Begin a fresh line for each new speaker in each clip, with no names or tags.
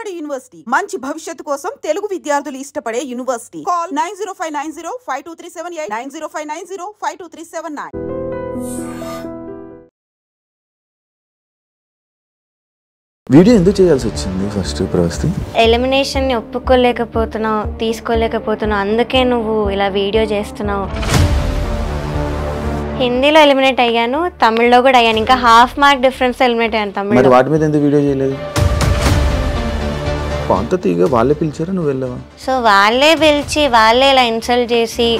Tamil Nadu university మంచి భవిష్యత్తు కోసం తెలుగు విద్యార్థులు ఇష్టపడే యూనివర్సిటీ. కాల్ 9059052378 9059052379.
వీడియో ఎందుకు చేయాల్సి వచ్చింది ఫస్ట్ ప్రవస్తి?
ఎలిమినేషన్ ని ఒప్పుకోలేకపోతున్నావు, తీసుకోలేకపోతున్నావు, అందుకే నువ్వు ఇలా వీడియో చేస్తున్నావు. హిందీలో ఎలిమినేట్ అయ్యాను, తమిళ్లో కూడా అయ్యాను. ఇంకా హాఫ్ మార్క్ డిఫరెన్స్ ఎలిమినేట్ అయ్యాను తమిళ్.
మరి వాటి మీద ఎందుకు వీడియో చేయలేదు? పాత తీగ వాళ్ళే పిలిచారా, నువ్వు వెళ్ళావా?
సో వాళ్ళే పిలిచి వాళ్ళే ఇలా ఇన్సల్ట్ చేసి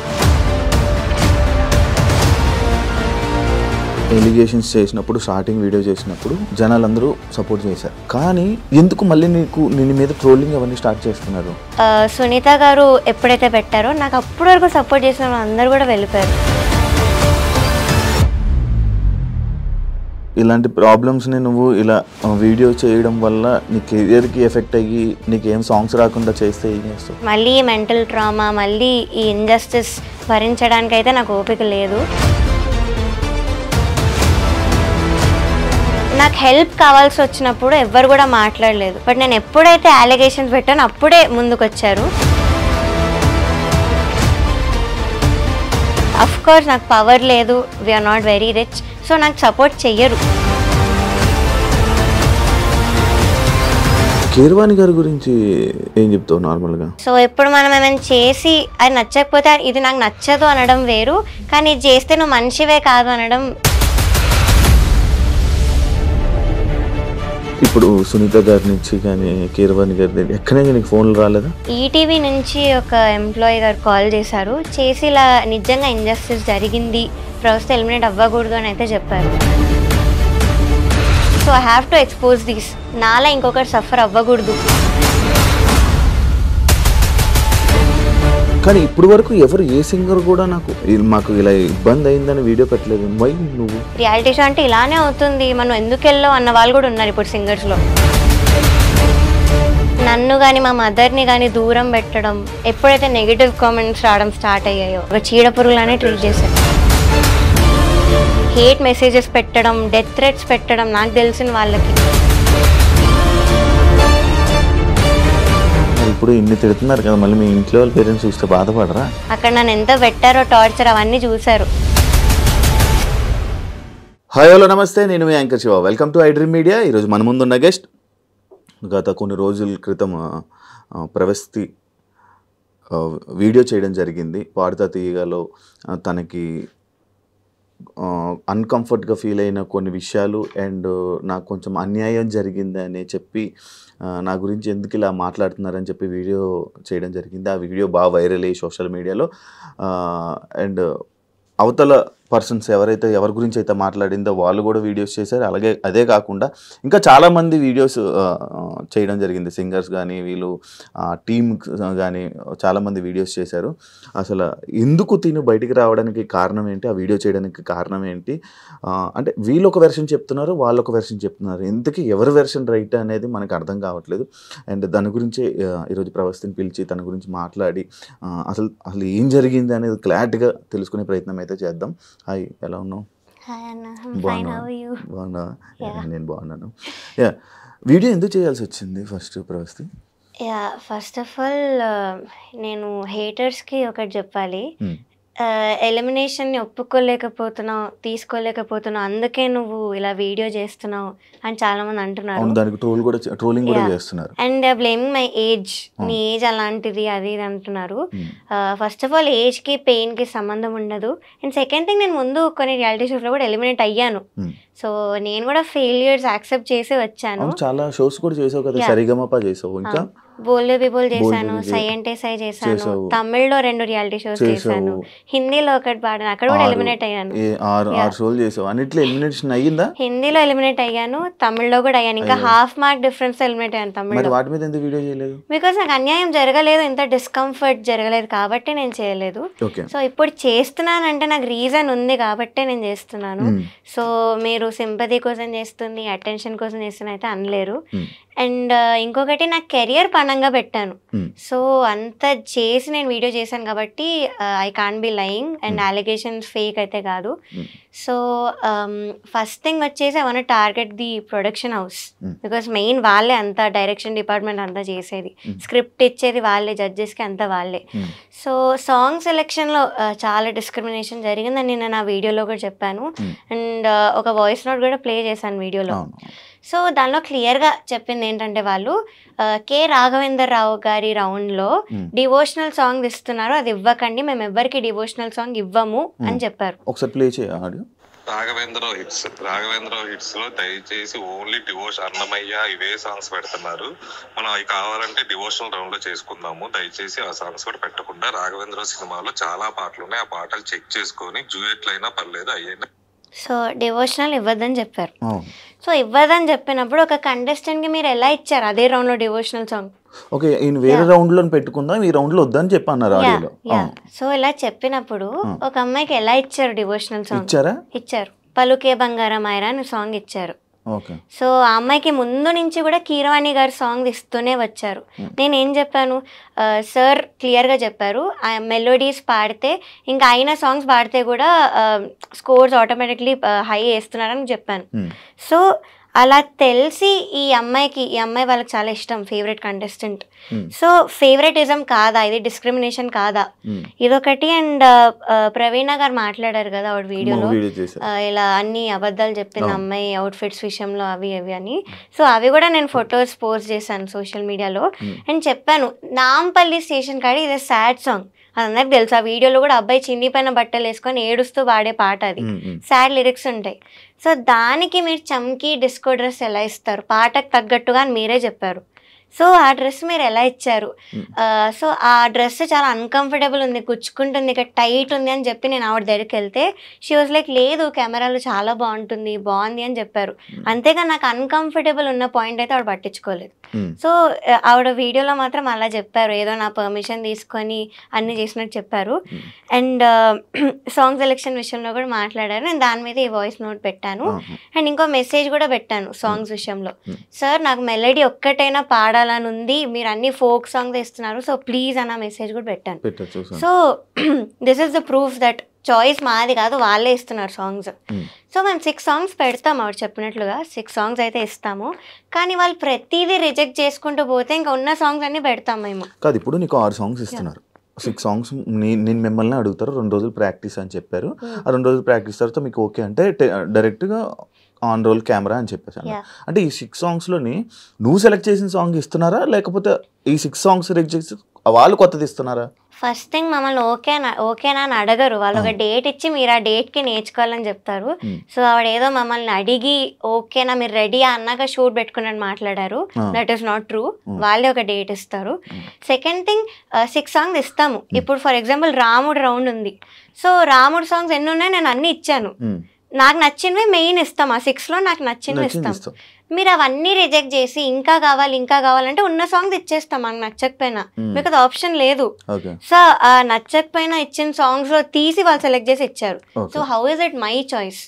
ఎలిగేషన్స్ చేసినప్పుడు, స్టార్టింగ్ వీడియో చేసినప్పుడు జనాలందరూ సపోర్ట్ చేశారు. కానీ ఎందుకు మళ్ళీ నిన్ను మీద ట్రోలింగ్ అవన్నీ స్టార్ట్ చేస్తున్నారు?
సునీత గారు ఎప్పుడైతే పెట్టారో నాకు అప్పటి వరకు సపోర్ట్ చేసిన అందరూ కూడా వెళ్ళిపోయారు.
ఇలాంటి ప్రాబ్లమ్స్ని నువ్వు ఇలా వీడియో చేయడం వల్ల నీ కెరియర్కి ఎఫెక్ట్ అయ్యి నీకేం సాంగ్స్ రాకుండా చేస్తే ఏం చేస్తావు?
మళ్ళీ మెంటల్ ట్రామా, మళ్ళీ ఈ ఇంజస్టిస్ భరించడానికి అయితే నాకు ఓపిక లేదు. నాకు హెల్ప్ కావాల్సి వచ్చినప్పుడు ఎవ్వరు కూడా మాట్లాడలేదు. బట్ నేను ఎప్పుడైతే అలిగేషన్స్ పెట్టానో అప్పుడే ముందుకు వచ్చారు. అఫ్ కోర్స్ నాకు పవర్ లేదు, we are not very rich, so నాకు సపోర్ట్ చెయ్యరు.
కీరవాణి గారి గురించి ఏం చెప్తావు నార్మల్గా?
సో ఇప్పుడు మనం ఏమైనా చేసి అది నచ్చకపోతే ఇది నాకు నచ్చదు అనడం వేరు, కానీ ఇది చేస్తే నువ్వు మనిషివే కాదు అనడం.
ఇప్పుడు సునీత గారి నుంచి కానీ కీరవాణి గారి ఎక్కడైనా నీకు ఫోన్లు రాలేదా?
ఈటీవీ నుంచి ఒక ఎంప్లాయీ గారు కాల్ చేశారు, చేసి ఇలా నిజంగా ఇంజస్టిస్ జరిగింది, ప్రస్తుతం ఎలిమినేట్ అవ్వకూడదు అని అయితే చెప్పారు. So I have to expose this, నాలా ఇంకొకరు సఫర్ అవ్వకూడదు.
కానీ ఇప్పుడు వరకు ఎవరు ఏ సింగర్ కూడా మాకు ఇలా ఇబ్బంది అయిందని వీడియో పెట్టలేదు. వై నువ్వు?
రియాలిటీ షో అంటే ఇలానే అవుతుంది, మనం ఎందుకు వెళ్ళావు అన్న వాళ్ళు కూడా ఉన్నారు ఇప్పుడు సింగర్స్లో. నన్ను కానీ మా మదర్ని కానీ దూరం పెట్టడం, ఎప్పుడైతే నెగిటివ్ కామెంట్స్ రావడం స్టార్ట్ అయ్యాయో ఒక చీడపురుగులానే ట్రీట్ చేశారు. హేట్ మెసేజెస్ పెట్టడం, డెత్ థ్రెట్స్ పెట్టడం నాకు తెలిసిన వాళ్ళకి.
ఇప్పుడు ఇన్ని తిడుతున్నారు కదా, మళ్ళీ మీ ఇంట్లో వాళ్ళ పేరెంట్స్ చూస్తే బాధపడరా?
అక్కడ నన్ను ఎంత పెట్టారో టార్చర్ అవన్నీ చూశారు.
హాయ్ హలో నమస్తే, నేను మీ anchor Shiva. Welcome to iDream media. ఈరోజు మన ముందున్న గెస్ట్ గత కొన్ని రోజుల క్రితం ప్రవస్తి వీడియో చేయడం జరిగింది. పాడుతా తీయగాలో తనకి అన్కంఫర్ట్గా ఫీల్ అయిన కొన్ని విషయాలు అండ్ నాకు కొంచెం అన్యాయం జరిగిందని చెప్పి నా గురించి ఎందుకు ఇలా మాట్లాడుతున్నారని చెప్పి వీడియో చేయడం జరిగింది. ఆ వీడియో బాగా వైరల్ అయ్యి సోషల్ మీడియాలో అండ్ అవతల పర్సన్స్ ఎవరి గురించి అయితే మాట్లాడిందో వాళ్ళు కూడా వీడియోస్ చేశారు. అలాగే అదే కాకుండా ఇంకా చాలామంది వీడియోస్ చేయడం జరిగింది. సింగర్స్ కానీ వీళ్ళు టీమ్ కానీ చాలామంది వీడియోస్ చేశారు. అసలు ఎందుకు తిను బయటికి రావడానికి కారణం ఏంటి, ఆ వీడియో చేయడానికి కారణం ఏంటి, అంటే వీళ్ళు ఒక వెర్షన్ చెప్తున్నారు, వాళ్ళు ఒక వెర్షన్ చెప్తున్నారు. ఎందుకు ఎవరి వెర్షన్ రైట్ అనేది మనకు అర్థం కావట్లేదు. అండ్ దాని గురించి ఈరోజు ప్రవస్తిని పిలిచి తన గురించి మాట్లాడి అసలు ఏం జరిగింది అనేది క్లారిటీగా తెలుసుకునే ప్రయత్నం అయితే చేద్దాం. హాయ్, ఎలా ఉన్నావు? బాగున్నా? నేను బాగున్నాను. వీడియో ఎందుకు చేయాల్సి వచ్చింది first Pravasthi?
First of all నేను హేటర్స్కి ఒకటి చెప్పాలి. ఎలిమినేషన్ ని ఒప్పుకోలేకపోతున్నావు, తీసుకోలేకపోతున్నావు, అందుకే నువ్వు ఇలా వీడియో చేస్తున్నావు అని చాలా మంది అంటున్నారు. అండ్ బ్లేమింగ్ మై ఏజ్, నీ ఏజ్ అలాంటిది అది ఇది అంటున్నారు. ఫస్ట్ ఆఫ్ ఆల్ ఏజ్ కి పెయిన్ కి సంబంధం ఉండదు. అండ్ సెకండ్ థింగ్, నేను ముందు కొన్ని రియాలిటీ షోస్ లో కూడా ఎలిమినేట్ అయ్యాను. సో నేను కూడా ఫెయిల్యూర్స్ యాక్సెప్ట్ చేసి వచ్చాను.
చాలా షోస్ కూడా చేసావు కదా, సరిగమప చేసావు, ఇంకా
బోల్డే పీపుల్ చేశాను, సై అంటే సై చేశాను, తమిళ్లో 2 రియాలిటీ షోస్ చేశాను, హిందీలో ఒకటి పాడాను, అక్కడ కూడా ఎలిమినేట్ అయ్యాను. హిందీలో ఎలిమినేట్ అయ్యాను, తమిళ్లో కూడా అయ్యాను. ఇంకా హాఫ్ మార్క్ డిఫరెన్స్ ఎలిమినేట్ అయ్యాను తమిళ్లో. బికాస్ నాకు అన్యాయం జరగలేదు, ఇంత డిస్కంఫర్ట్ జరగలేదు కాబట్టి నేను చేయలేదు. సో ఇప్పుడు చేస్తున్నానంటే నాకు రీజన్ ఉంది కాబట్టి నేను చేస్తున్నాను. సో మీరు సింపతి కోసం చేస్తుంది, అటెన్షన్ కోసం చేస్తున్నా అయితే అనలేరు. అండ్ ఇంకొకటి నా కెరియర్ పనంగా పెట్టాను. సో అంత చేసి నేను వీడియో చేశాను కాబట్టి I can't be lying and alligations fake అయితే కాదు. సో ఫస్ట్ థింగ్ వచ్చేసి I want target the production house because main వాళ్ళే అంతా డైరెక్షన్ డిపార్ట్మెంట్ అంతా చేసేది, స్క్రిప్ట్ ఇచ్చేది వాళ్ళే, జడ్జెస్కి అంతా వాళ్ళే. సో సాంగ్ సెలెక్షన్లో చాలా డిస్క్రిమినేషన్ జరిగిందని నేను నా వీడియోలో కూడా చెప్పాను అండ్ ఒక వాయిస్ నోట్ కూడా ప్లే చేశాను వీడియోలో. సో దానిలో క్లియర్గా చెప్పింది ఏంటంటే వాళ్ళు కె రాఘవేందర్ రావు గారి రౌండ్లో డివోషనల్ సాంగ్ ఇస్తున్నారు, అది ఇవ్వకండి, మేము ఎవ్వరికి డివోషనల్ సాంగ్ ఇవ్వము అని చెప్పారు.
ఒకసారి ప్లే చేయ ఆడియో.
రాఘవేంద్ర హిట్స్ లో దయచేసి ఓన్లీ డివోషన్ అన్నమయ్య ఇవే సాంగ్స్ పెడుతున్నారు, మనం అవి కావాలంటే డివోషనల్ రౌండ్ లో చేసుకుందాము, దయచేసి ఆ సాంగ్స్ కూడా పెట్టకుండా. రాఘవేంద్ర సినిమాలో చాలా పాటలు ఉన్నాయి, ఆ పాటలు చెక్ చేసుకొని డ్యూయెట్లు అయినా పర్లేదు అయ్యైనా.
సో డివోషనల్ ఇవ్వద్దని చెప్పారు. సో ఇవ్వదని చెప్పినప్పుడు ఒక కంటెస్టెంట్ కి మీరు ఎలా ఇచ్చారు అదే రౌండ్ లో డివోషనల్ సాంగ్?
ఓకే, ఈయన వేరే రౌండ్ లో పెట్టుకుందాం, ఈ రౌండ్ లో వద్దని చెప్పన్నారు ఆడియోలో.
సో ఇలా చెప్పినప్పుడు ఒక అమ్మాయికి ఎలా ఇచ్చారు డివోషనల్ సాంగ్? ఇచ్చారు, పలుకే బంగారం ఆయరా అని సాంగ్ ఇచ్చారు. సో ఆ అమ్మాయికి ముందు నుంచి కూడా కీరవాణి గారు సాంగ్ ఇస్తూనే వచ్చారు. నేను ఏం చెప్పాను, సార్ క్లియర్గా చెప్పారు మెలోడీస్ పాడితే ఇంకా అయిన సాంగ్స్ పాడితే కూడా స్కోర్స్ ఆటోమేటిక్లీ హై వేస్తున్నారని చెప్పాను. సో అలా తెలిసి ఈ అమ్మాయి వాళ్ళకి చాలా ఇష్టం, ఫేవరెట్ కంటెస్టెంట్. సో ఫేవరెటిజం కాదా ఇది, డిస్క్రిమినేషన్ కాదా ఇదొకటి. అండ్ ప్రవీణ గారు మాట్లాడారు కదా ఆవిడ వీడియోలో, ఇలా అన్ని అబద్ధాలు చెప్పింది అమ్మాయి అవుట్ఫిట్స్ విషయంలో అవి అని. సో అవి కూడా నేను ఫొటోస్ పోస్ట్ చేశాను సోషల్ మీడియాలో అండ్ చెప్పాను నాంపల్లి స్టేషన్ కాడి ఇది సాడ్ సాంగ్, అందరికి తెలుసు. ఆ వీడియోలో కూడా అబ్బాయి చిన్నిపైన బట్టలు వేసుకొని ఏడుస్తూ పాడే పాట, అది సాడ్ లిరిక్స్ ఉంటాయి. సో దానికి మీరు చమ్కీ డిస్కో డ్రెస్ ఎలా ఇస్తారు, పాటకు తగ్గట్టుగా అని మీరే చెప్పారు. సో ఆ డ్రెస్ మీరు ఎలా ఇచ్చారు? సో ఆ డ్రెస్ చాలా అన్కంఫర్టబుల్ ఉంది, గుచ్చుకుంటుంది, ఇక్కడ టైట్ ఉంది అని చెప్పి నేను ఆవిడ దగ్గరికి వెళ్తే షీ వాజ్ లైక్ లేదు కెమెరాలో చాలా బాగుంది అని చెప్పారు. అంతేగా నాకు అన్కంఫర్టబుల్ ఉన్న పాయింట్ అయితే ఆవిడ పట్టించుకోలేదు. సో ఆవిడ వీడియోలో మాత్రం అలా చెప్పారు, ఏదో నా పర్మిషన్ తీసుకొని అన్ని చేసినట్టు చెప్పారు. అండ్ సాంగ్ సెలెక్షన్ విషయంలో కూడా మాట్లాడారు, నేను దాని మీద ఈ వాయిస్ నోట్ పెట్టాను. అండ్ ఇంకో మెసేజ్ కూడా పెట్టాను సాంగ్స్ విషయంలో, సార్ నాకు మెలడీ ఒక్కటైనా పాడాలని ఉంది, మీరు అన్ని ఫోక్ సాంగ్స్ ఇస్తున్నారు, సో ప్లీజ్ అన్న మెసేజ్ కూడా పెట్టాను. So this is the proof that choice మాది కాదు, వాళ్ళే ఇస్తున్నారు సాంగ్స్. సో మేము 6 సాంగ్స్ పెడతాం, ఆవిడ చెప్పినట్లుగా 6 సాంగ్స్ అయితే ఇస్తాము, కానీ వాళ్ళు ప్రతిదీ రిజెక్ట్ చేసుకుంటూ పోతే ఇంకా ఉన్న సాంగ్స్ అన్ని పెడతాం మేము.
కాదు, ఇప్పుడు నీకు 6 సాంగ్స్ ఇస్తున్నారు, 6 సాంగ్స్ నేను మిమ్మల్ని అడుగుతారు, 2 రోజులు ప్రాక్టీస్ అని చెప్పారు. ఆ 2 రోజులు ప్రాక్టీస్ తర్వాత మీకు ఓకే అంటే డైరెక్ట్గా ఆన్ రోల్ కెమెరా అని చెప్పేసాను. అంటే ఈ 6 సాంగ్స్లోని నువ్వు సెలెక్ట్ చేసిన సాంగ్ ఇస్తున్నారా, లేకపోతే ఈ 6 సాంగ్స్ రిజెక్ట్ చేసి వాళ్ళు కొత్తది ఇస్తున్నారా?
ఫస్ట్ థింగ్ మమ్మల్ని ఓకేనా అని అడగరు, వాళ్ళు ఒక డేట్ ఇచ్చి మీరు ఆ డేట్కి నేర్చుకోవాలని చెప్తారు. సో ఆవిడ ఏదో మమ్మల్ని అడిగి ఓకేనా మీరు రెడీ అన్నాక షూట్ పెట్టుకున్నట్టు మాట్లాడారు, దట్ ఈస్ నాట్ ట్రూ. వాళ్ళే ఒక డేట్ ఇస్తారు. సెకండ్ థింగ్ 6 సాంగ్స్ ఇస్తాము. ఇప్పుడు ఫర్ ఎగ్జాంపుల్ రాముడు రౌండ్ ఉంది, సో రాముడు సాంగ్స్ ఎన్ని ఉన్నాయి నేను అన్ని ఇచ్చాను, నాకు నచ్చినవి మెయిన్ ఇస్తాం, ఆ 6లో నాకు నచ్చినవి ఇస్తాం. మీరు అవన్నీ రిజెక్ట్ చేసి ఇంకా కావాలంటే ఉన్న సాంగ్స్ ఇచ్చేస్తాం మనకు నచ్చకపోయినా, మీకు అది ఆప్షన్ లేదు. సో ఆ నచ్చకపోయినా ఇచ్చిన సాంగ్స్ లో తీసి వాళ్ళు సెలెక్ట్ చేసి ఇచ్చారు. So how is it my choice?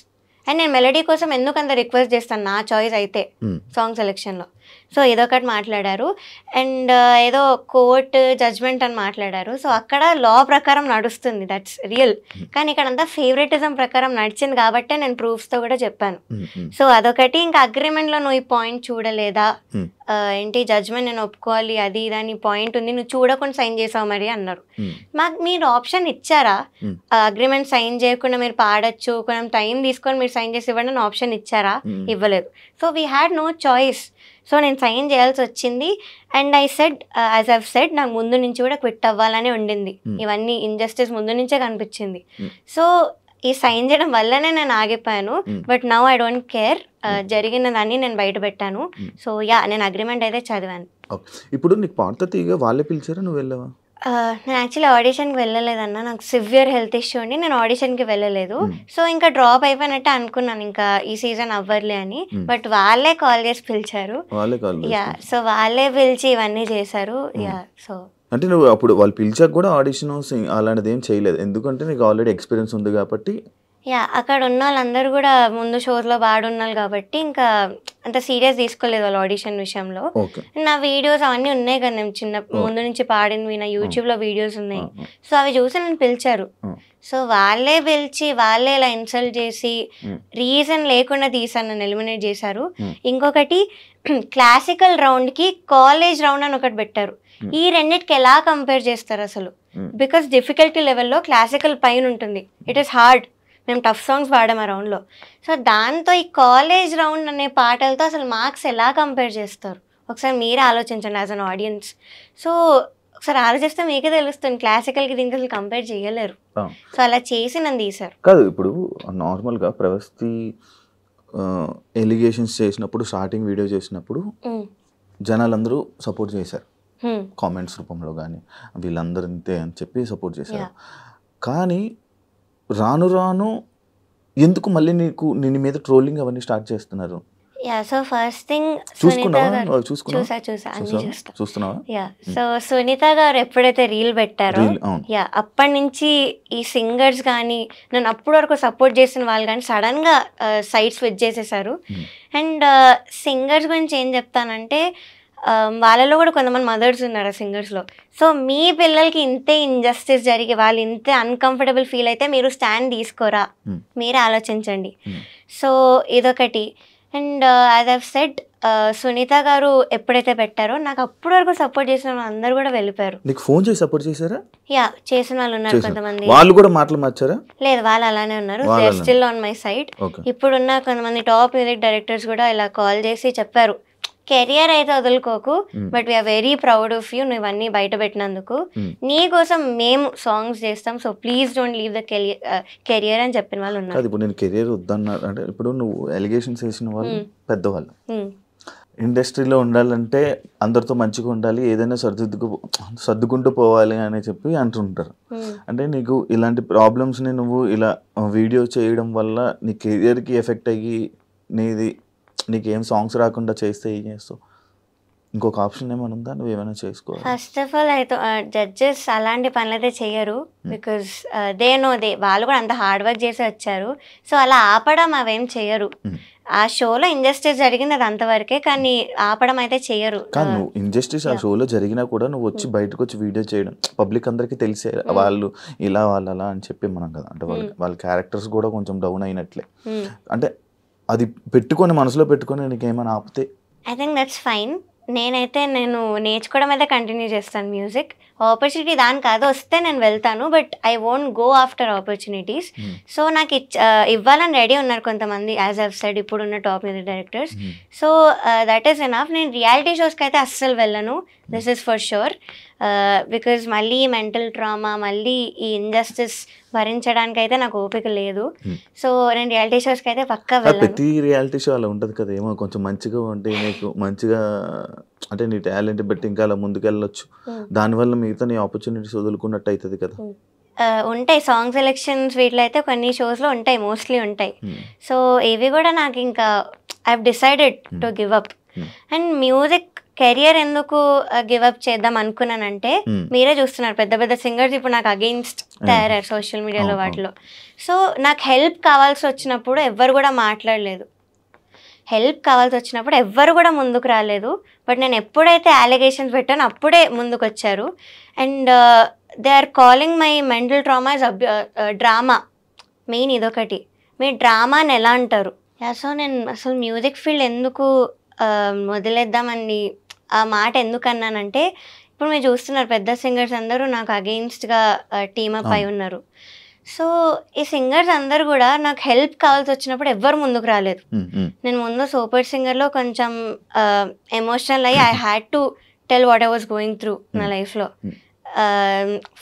And నేను మెలడీ కోసం ఎందుకు అంత రిక్వెస్ట్ చేస్తాను, నా చాయిస్ అయితే సాంగ్ సెలెక్షన్లో. సో ఇదొకటి మాట్లాడారు. అండ్ ఏదో కోర్ట్ జడ్జ్మెంట్ అని మాట్లాడారు. సో అక్కడ లా ప్రకారం నడుస్తుంది, దట్స్ రియల్. కానీ ఇక్కడ అంతా ఫేవరెటిజం ప్రకారం నడిచింది కాబట్టే నేను ప్రూఫ్స్తో కూడా చెప్పాను. సో అదొకటి. ఇంకా అగ్రిమెంట్లో నువ్వు ఈ పాయింట్ చూడలేదా, ఏంటి జడ్జ్మెంట్ నేను ఒప్పుకోవాలి అది దాని పాయింట్ ఉంది, నువ్వు చూడకుండా సైన్ చేసావు మరి అన్నారు. మాకు మీరు ఆప్షన్ ఇచ్చారా, అగ్రిమెంట్ సైన్ చేయకుండా మీరు పాడచ్చు, కొంచెం టైం తీసుకొని మీరు సైన్ చేసి ఇవ్వండి అని ఆప్షన్ ఇచ్చారా? ఇవ్వలేదు. So we had no choice. So నేను సైన్ చేయాల్సి వచ్చింది. And I said as I've said నాకు ముందు నుంచి కూడా క్విట్ అవ్వాలని ఉండింది, ఇవన్నీ ఇంజస్టిస్ ముందు నుంచే కనిపించింది. సో ఈ సైన్ చేయడం వల్లనే నేను ఆగిపోయాను. But now I don't care, జరిగిన దాన్ని నేను బయట పెట్టాను. సో యా నేను అగ్రిమెంట్ అయితే చదివాను.
ఇప్పుడు నీకు పాట తీగ వాళ్ళే పిలిచారా, నువ్వు వెళ్ళావా?
నేను యాక్చువల్లీ ఆడిషన్కి వెళ్ళలేదన్న, నాకు సివియర్ హెల్త్ ఇష్యూ అండి, నేను ఆడిషన్కి వెళ్ళలేదు. సో ఇంకా డ్రాప్ అయిపోయినట్టే అనుకున్నాను ఇంకా ఈ సీజన్ అవ్వర్లే అని. బట్ వాళ్ళే కాల్ చేసి పిలిచారు. యా, సో వాళ్ళే పిలిచి ఇవన్నీ చేశారు. యా, సో
అంటే నువ్వు అప్పుడు వాళ్ళు పిలిచాక కూడా ఆడిషన్ అలాంటిది ఏం చేయలేదు, ఎందుకంటే నీకు ఆల్రెడీ ఎక్స్పీరియన్స్ ఉంది కాబట్టి
యా అక్కడ ఉన్న వాళ్ళందరూ కూడా ముందు షోస్లో పాడున్నారు కాబట్టి ఇంకా అంత సీరియస్ తీసుకోలేదు వాళ్ళు ఆడిషన్ విషయంలో. నా వీడియోస్ అవన్నీ ఉన్నాయి కదా, నేను చిన్న ముందు నుంచి పాడినవి నా యూట్యూబ్లో వీడియోస్ ఉన్నాయి. సో అవి చూసి నన్ను పిలిచారు. సో వాళ్ళే పిలిచి వాళ్ళే ఇలా ఇన్సల్ట్ చేసి రీజన్ లేకుండా తీసాను, నన్ను ఎలిమినేట్ చేశారు. ఇంకొకటి క్లాసికల్ రౌండ్కి కాలేజ్ రౌండ్ అని ఒకటి పెట్టారు. ఈ రెండింటికి ఎలా కంపేర్ చేస్తారు అసలు? బికాస్ డిఫికల్టీ లెవెల్లో క్లాసికల్ పైన ఉంటుంది, ఇట్ ఈస్ హార్డ్. మేము టఫ్ సాంగ్స్ పాడాం ఆ రౌండ్లో. సో దాంతో ఈ కాలేజ్ రౌండ్ అనే పాటలతో అసలు మార్క్స్ ఎలా కంపేర్ చేస్తారు? ఒకసారి మీరే ఆలోచించండి యాజ్ అన్ ఆడియన్స్. సో ఒకసారి ఆలోచిస్తే మీకే తెలుస్తుంది, క్లాసికల్కి దీనికి అసలు కంపేర్ చేయలేరు. సో అలా చేసి నన్ను తీశారు.
కాదు, ఇప్పుడు నార్మల్గా ప్రవస్తి ఎలిగేషన్స్ చేసినప్పుడు, స్టార్టింగ్ వీడియో చేసినప్పుడు జనాలందరూ సపోర్ట్ చేశారు, కామెంట్స్ రూపంలో కానీ వీళ్ళందరూ ఇంతే అని చెప్పి సపోర్ట్ చేశారు. కానీ రాను రాను ఎందుకు మళ్ళీ నిన్ను మీద ట్రోలింగ్ అవన్నీ స్టార్ట్ చేస్తున్నారు?
యా సో ఫస్ట్ థింగ్
చూస్తున్నావా?
యా సో సునీత గారు ఎప్పుడైతే రీల్ పెట్టారో యా అప్పటి నుంచి ఈ సింగర్స్ కానీ నన్ను అప్పటి వరకు సపోర్ట్ చేసిన వాళ్ళు కానీ సడన్ గా సైడ్ స్విచ్ చేసేసారు. అండ్ సింగర్స్ గురించి ఏం చెప్తానంటే వాళ్ళలో కూడా కొంతమంది మదర్స్ ఉన్నారు ఆ సింగర్స్లో. సో మీ పిల్లలకి ఇంతే ఇంజస్టిస్ జరిగి వాళ్ళు ఇంతే అన్కంఫర్టబుల్ ఫీల్ అయితే మీరు స్టాండ్ తీసుకోరా, మీరే ఆలోచించండి. సో ఇదొకటి. And as I've said Sunitha గారు ఎప్పుడైతే పెట్టారో నాకు అప్పటి వరకు సపోర్ట్ చేసిన వాళ్ళు అందరూ కూడా వెళ్ళిపోయారు.
నీకు ఫోన్ చేసి సపోర్ట్ చేశారా?
యా చేసిన వాళ్ళు ఉన్నారు కొంతమంది.
వాళ్ళు కూడా మాటలు మార్చారా?
లేదు, వాళ్ళు అలానే ఉన్నారు, they are still on my side. ఇప్పుడున్న కొంతమంది టాప్ మ్యూజిక్ డైరెక్టర్స్ కూడా ఇలా కాల్ చేసి చెప్పారు, కెరియర్ అయితే వదులుకోకు, but we are very proud of you, నువ్వు ఇవన్నీ బయట పెట్టినందుకు, నీ కోసం మేము సాంగ్స్ చేస్తాం, so please don't leave the career అని చెప్పిన వాళ్ళు ఉన్నారు.
ఇప్పుడు నేను కెరియర్ వద్దన్నా అంటే, ఇప్పుడు నువ్వు ఎలిగేషన్స్ వేసిన వాళ్ళు పెద్దవాళ్ళు, ఇండస్ట్రీలో ఉండాలంటే అందరితో మంచిగా ఉండాలి, ఏదైనా సర్దుకుంటూ పోవాలి అని చెప్పి అంటుంటారు. అంటే నీకు ఇలాంటి ప్రాబ్లమ్స్ని నువ్వు ఇలా వీడియో చేయడం వల్ల నీ కెరియర్కి ఎఫెక్ట్ అయ్యి నీకేం సాంగ్స్ రాకుండా చేస్తే ఏం చేస్తావు? ఇంకొక ఆప్షన్ ఏమైనా ఉందా? నువ్వు ఏమైనా చేసుకోవాలి.
ఫస్ట్ ఆఫ్ ఆల్ అయితే జడ్జెస్ అలాంటి పనులు అయితే చెయ్యరు, బికాస్ వాళ్ళు కూడా అంత హార్డ్ వర్క్ చేసి వచ్చారు. సో అలా ఆపడం అవేం చెయ్యరు. ఆ షోలో ఇంజస్టిస్ జరిగింది అది అంతవరకే, కానీ ఆపడం అయితే చెయ్యరు.
కానీ నువ్వు ఇంజస్టిస్ ఆ షోలో జరిగినా కూడా నువ్వు వచ్చి బయటకు వచ్చి వీడియో చేయడం పబ్లిక్ అందరికీ తెలిసే వాళ్ళు ఇలా వాళ్ళు అలా అని చెప్పి మనం కదా, అంటే వాళ్ళ క్యారెక్టర్స్ కూడా కొంచెం డౌన్ అయినట్లే. అంటే అది పెట్టుకొని మనసులో పెట్టుకొని నీకేమైనా ఆపితే
ఐ థింక్ దట్స్ ఫైన్. నేను నేర్చుకోవడం అయితే కంటిన్యూ చేస్తాను మ్యూజిక్. ఆపర్చునిటీ దానికి అది వస్తే నేను వెళ్తాను, but I won't go after opportunities. So నాకు ఇవ్వాలని రెడీ ఉన్నారు కొంతమంది, యాజ్ ఐవ్ సెడ్ ఇప్పుడున్న top music directors. So that is enough. నేను రియాలిటీ షోస్కి అయితే అస్సలు వెళ్ళను, this is for sure. Because మళ్ళీ మెంటల్ ట్రామా, మళ్ళీ ఈ ఇంజస్టిస్ భరించడానికి అయితే నాకు ఓపిక లేదు. సో నేను రియాలిటీ షోస్కి అయితే పక్కా వెళ్ళను.
ప్రతి రియాలిటీ షో అలా ఉంటుంది కదా, ఏమో కొంచెం మంచిగా ఉంటే నీకు మంచిగా అంటే నీ టాలెంట్ బట్టి ఇంకా అలా ముందుకెళ్ళొచ్చు, దానివల్ల మిగతా నీ ఆపర్చునిటీస్ వదులుకున్నట్టు అవుతుంది కదా.
ఉంటాయి సాంగ్ సెలెక్షన్స్, వీటిలో అయితే కొన్ని షోస్లో ఉంటాయి, మోస్ట్లీ ఉంటాయి. సో ఇవి కూడా నాకు ఇంకా I have decided to give up. And music career ఎందుకు గివ్ అప్ చేద్దాం అనుకున్నానంటే, మీరే చూస్తున్నారు పెద్ద పెద్ద సింగర్స్ ఇప్పుడు నాకు అగెయిన్స్ట్ తయారయ్యారు సోషల్ మీడియాలో వాటిలో. సో నాకు హెల్ప్ కావాల్సి వచ్చినప్పుడు ఎవ్వరు కూడా మాట్లాడలేదు, హెల్ప్ కావాల్సి వచ్చినప్పుడు ఎవ్వరు కూడా ముందుకు రాలేదు. బట్ నేను ఎప్పుడైతే అలిగేషన్స్ పెట్టానో అప్పుడే ముందుకు వచ్చారు. And they are calling my mental trauma is drama. Main ఇదొకటి, మీరు డ్రామాని ఎలా అంటారు? సో నేను అసలు మ్యూజిక్ ఫీల్డ్ ఎందుకు వదిలేద్దామని ఆ మాట ఎందుకు అన్నానంటే, ఇప్పుడు మీరు చూస్తున్నారు పెద్ద సింగర్స్ అందరూ నాకు అగెయిన్స్ట్గా టీమప్ అయి ఉన్నారు. సో ఈ సింగర్స్ అందరు కూడా నాకు హెల్ప్ కావాల్సి వచ్చినప్పుడు ఎవ్వరు ముందుకు రాలేదు. నేను ముందు సూపర్ సింగర్లో కొంచెం ఎమోషనల్ అయ్యి I had to tell what I was going through నా లైఫ్లో.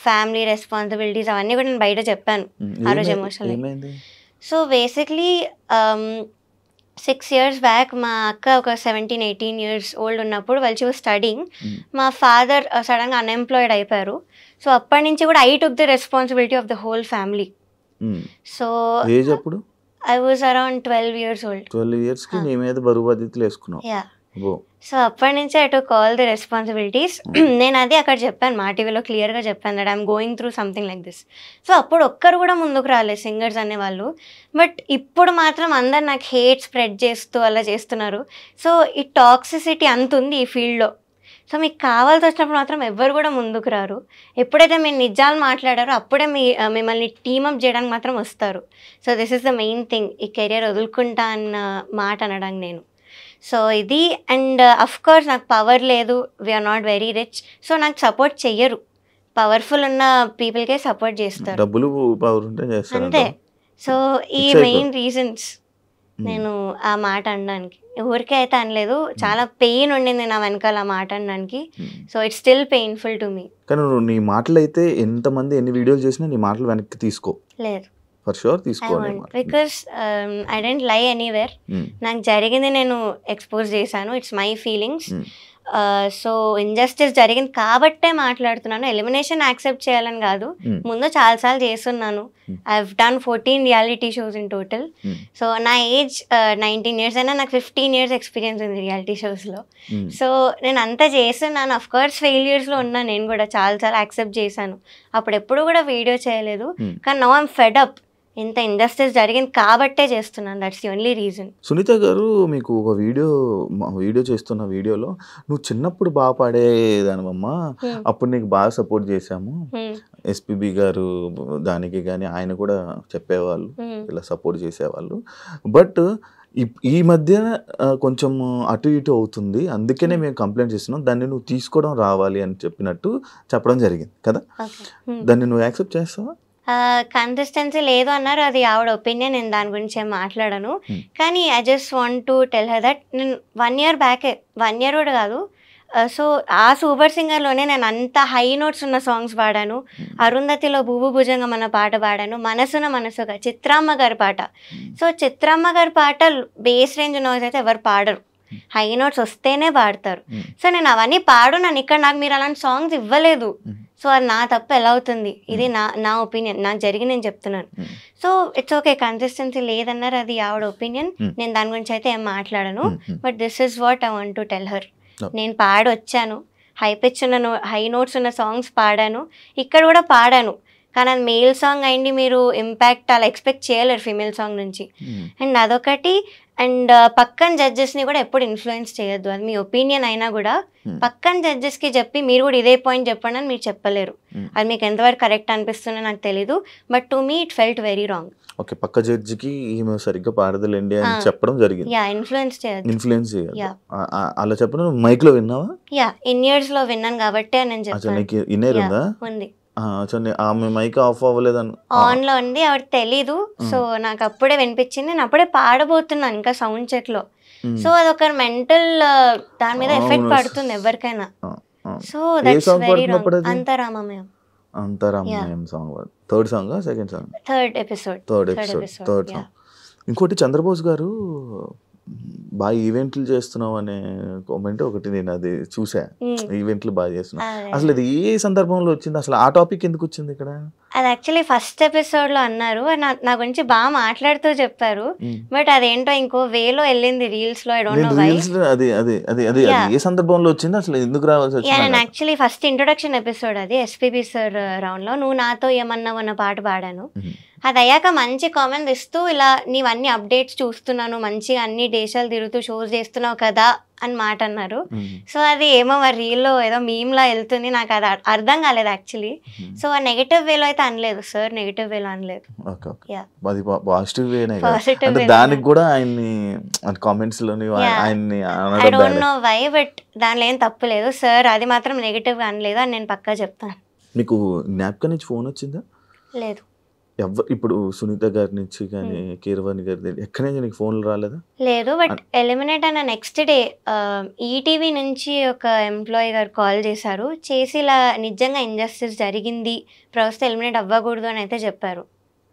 ఫ్యామిలీ రెస్పాన్సిబిలిటీస్ అవన్నీ కూడా నేను బయట చెప్పాను ఆ రోజు emotional. So basically 6 years back మా అక్క ఒక 17-18 years ఓల్డ్ ఉన్నప్పుడు వాళ్ళు వాజ్ స్టడీయింగ్, మా ఫాదర్ సడన్గా అన్ఎంప్లాయిడ్ అయిపోయారు. సో అప్పటి నుంచి కూడా I took the responsibility of the whole family. So I was around 12 years old.
12 years కి నీ మీద బరువు బాధ్యతలు వేసుకున్నావు.
యా సో అప్పటి నుంచి I took all the responsibilities. నేను అది అక్కడ చెప్పాను, మా టీవీలో క్లియర్గా చెప్పాను that I'm going through something like this. So అప్పుడు ఒక్కరు కూడా ముందుకు రాలేదు సింగర్స్ అనేవాళ్ళు. బట్ ఇప్పుడు మాత్రం అందరు నాకు హేట్ స్ప్రెడ్ చేస్తూ అలా చేస్తున్నారు. సో ఈ టాక్సిసిటీ అంత ఉంది ఈ ఫీల్డ్లో. సో మీకు కావాల్సి వచ్చినప్పుడు మాత్రం ఎవ్వరు కూడా ముందుకు రారు. ఎప్పుడైతే మీరు నిజాలు మాట్లాడారో అప్పుడే మిమ్మల్ని టీమప్ చేయడానికి మాత్రం వస్తారు. So this is the main thing, ఈ కెరియర్ వదులుకుంటా అన్న మాట అనడానికి నేను. సో ఇది అండ్ అఫ్ కోర్స్ నాకు పవర్ లేదు, we are not very rich, so నాకు సపోర్ట్ చెయ్యరు. పవర్ఫుల్ ఉన్న పీపుల్కే సపోర్ట్ చేస్తారు,
డబ్బులు పవర్ ఉంటే చేస్తారు
అంతే. సో ఈ మెయిన్ రీజన్స్ నేను ఆ మాట అనడానికి. ఊరికే అయితే అనలేదు, చాలా పెయిన్ ఉండింది నా వెనకాల ఆ మాట అనడానికి. So it's still painful to me.
కానీ నువ్వు నీ మాటలు అయితే ఎంతమంది ఎన్ని వీడియోలు చేసినా నీ మాటలు వెనక్కి తీసుకో,
లేదు
ఫర్ షూర్ తీసుకోవాలి.
Because I don't lie anywhere. నాకు జరిగింది నేను ఎక్స్పోజ్ చేశాను, it's my feelings. So injustice జరిగింది కాబట్టే మాట్లాడుతున్నాను. ఎలిమినేషన్ యాక్సెప్ట్ చేయాలని కాదు, ముందు చాలాసార్లు చేస్తున్నాను. I have done 14 reality shows in total. So నా ఏజ్ 19 years అయినా నాకు 15 years ఎక్స్పీరియన్స్ ఉంది రియాలిటీ షోస్లో. సో నేను అంతా చేస్తున్నాను. అఫ్ కోర్స్ ఫెయిల్యూర్స్లో ఉన్నా, నేను కూడా చాలాసార్లు యాక్సెప్ట్ చేశాను. అప్పుడు ఎప్పుడు కూడా వీడియో చేయలేదు. కానీ నౌ ఐమ్ ఫెడ్ అప్, ఇంత ఇండస్ట్రీస్ జరిగింది కాబట్టే చేస్తున్నాను, that's the only reason.
Sunitha గారు, మీకు ఒక వీడియో చేస్తున్న వీడియోలో నువ్వు చిన్నప్పుడు బాగా పాడేదానివమ్మా, అప్పుడు నీకు బాగా సపోర్ట్ చేశాము, ఎస్పీబీ గారు దానికి కానీ ఆయన కూడా చెప్పేవాళ్ళు, ఇలా సపోర్ట్ చేసేవాళ్ళు. బట్ ఈ మధ్య కొంచెం అటు ఇటు అవుతుంది, అందుకనే మేము కంప్లైంట్ చేస్తున్నాం, దాన్ని నువ్వు తీసుకోవడం రావాలి అని చెప్పడం జరిగింది కదా. దాన్ని నువ్వు యాక్సెప్ట్ చేస్తావా?
కన్సిస్టెన్సీ లేదు అన్నారు, అది ఆవిడ ఒపీనియన్, నేను దాని గురించి ఏం మాట్లాడను. కానీ I just want to tell her that నేను 1 year బ్యాకే, 1 year కూడా కాదు, సో ఆ సూపర్ సింగర్లోనే నేను అంత హై నోట్స్ ఉన్న సాంగ్స్ పాడాను. అరుంధతిలో భూభు భుజంగం అన్న పాట పాడాను, మనసున మనసుగా చిత్రామ్మ గారి పాట. సో చిత్రామ్మ గారి పాట బేస్ రేంజ్ నోట్స్ అయితే ఎవరు పాడరు, హై నోట్స్ వస్తేనే పాడతారు. సో నేను అవన్నీ పాడున్నాను ఇక్కడ, నాకు మీరు అలాంటి సాంగ్స్ ఇవ్వలేదు. సో అది నా తప్పు ఎలా అవుతుంది? ఇది నా ఒపీనియన్, నాకు జరిగి నేను చెప్తున్నాను. సో ఇట్స్ ఓకే, కన్సిస్టెన్సీ లేదన్నారు, అది ఆవిడ ఒపీనియన్, నేను దాని గురించి అయితే ఏం మాట్లాడను. But this is what I want to tell her. నేను పాడొచ్చాను, హై పిచ్ ఉన్న హై నోట్స్ ఉన్న సాంగ్స్ పాడాను, ఇక్కడ కూడా పాడాను. కానీ అది మేల్ సాంగ్ అయింది, మీరు ఇంపాక్ట్ అలా ఎక్స్పెక్ట్ చేయలేరు ఫీమేల్ సాంగ్ నుంచి. అండ్ అదొకటి. అండ్ పక్కన జడ్జెస్ని కూడా ఎప్పుడు ఇన్ఫ్లుయెన్స్ చేయొద్దు, అది మీ ఒపీనియన్ అయినా కూడా పక్కన జడ్జెస్కి చెప్పి మీరు కూడా ఇదే పాయింట్ చెప్పండి అని మీరు చెప్పలేరు. అది మీకు ఎంతవరకు కరెక్ట్ అనిపిస్తుందో నాకు తెలీదు, but to me it felt very wrong.
Okay, పక్క జడ్జికి ఈమె సరిగ్గా పాడదులేండి అని చెప్పడం జరిగింది.
యా, ఇన్ఫ్లుయెన్స్
చేయదు. అలా చెప్పడం మైక్ లో విన్నావా?
యా, ఇన్ ఇయర్స్ లో విన్నాను కాబట్టి నేను చెప్పాను. ఉంది,
ఆమె మైక్ ఆఫ్ అవ్వలేదని
ఆన్ లో ఉంది, ఆవిడ తెలీదు. సో నాకు అప్పుడే వినిపించింది, నేను అప్పుడే పాడబోతున్నాను ఇంకా సౌండ్ చెక్ లో. సో అదొక మెంటల్ దాని మీద ఎఫెక్ట్ పడుతుంది ఎవరికైనా. So that's very wrong. అంతరామమయం
song, third song, second song,
third episode.
ఇంకోటి చంద్రబోస్ గారు బాగా ఈవెంట్లు చేస్తున్నావు అనే కామెంట్ ఒకటి నేను అది చూసా, ఈవెంట్లు బాగా చేస్తున్నావు. అసలు అది ఏ సందర్భంలో వచ్చింది, అసలు ఆ టాపిక్ ఎందుకు వచ్చింది ఇక్కడ?
అది యాక్చువల్లీ ఫస్ట్ ఎపిసోడ్ లో అన్నారు, నా గురించి బాగా మాట్లాడుతూ చెప్పారు. బట్ అదేంటో ఇంకో వేలో వెళ్ళింది రీల్స్ లో, ఐ డోంట్ నో వై.
అది ఏ సందర్భంలో వచ్చింది, అసలు ఎందుకు రావాల్సి వచ్చింది?
నేను యాక్చువల్లీ ఫస్ట్ ఇంట్రొడక్షన్ ఎపిసోడ్ అది ఎస్పీబీ సార్ రౌండ్ లో నువ్వు నాతో ఏమన్నావు అన్న పాట పాడాను. అది అయ్యాక మంచి కామెంట్ ఇస్తూ, ఇలా నీవన్నీ అప్డేట్స్ చూస్తున్నాను, మంచిగా అన్ని దేశాలు తిరుగుతూ షోస్ చేస్తున్నావు కదా అని మాట అన్నారు. సో అది ఏమో మరి రీల్లో ఏదో మీమ్లా వెళ్తుంది, నాకు అది అర్థం కాలేదు యాక్చువల్లీ. సో ఆ నెగటివ్ వేలో అయితే అనలేదు సార్, నెగటివ్ వేలో అనలేదు.
దానికి కూడా ఆయన్ని కామెంట్స్ లోని ఆయన్ని
I don't know why, but దానిలో ఏం తప్పు లేదు సార్, అది మాత్రం నెగటివ్ గా అనలేదు అని నేను పక్కా చెప్తాను.
మీకు జ్ఞాపకం నుంచి ఫోన్ వచ్చిందా?
లేదు.
ఇప్పుడు సునీత గారి నుంచి కానీ కీరవాణి గారి ఎక్కడి నుంచి నీకు ఫోన్లు రాలేదా?
లేదు, బట్ ఎలిమినేట్ అయిన నెక్స్ట్ డే ఈటీవీ నుంచి ఒక ఎంప్లాయీ గారు కాల్ చేశారు, చేసి ఇలా నిజంగా ఇంజస్టిస్ జరిగింది, ప్రస్తుతం ఎలిమినేట్ అవ్వకూడదు అని అయితే చెప్పారు.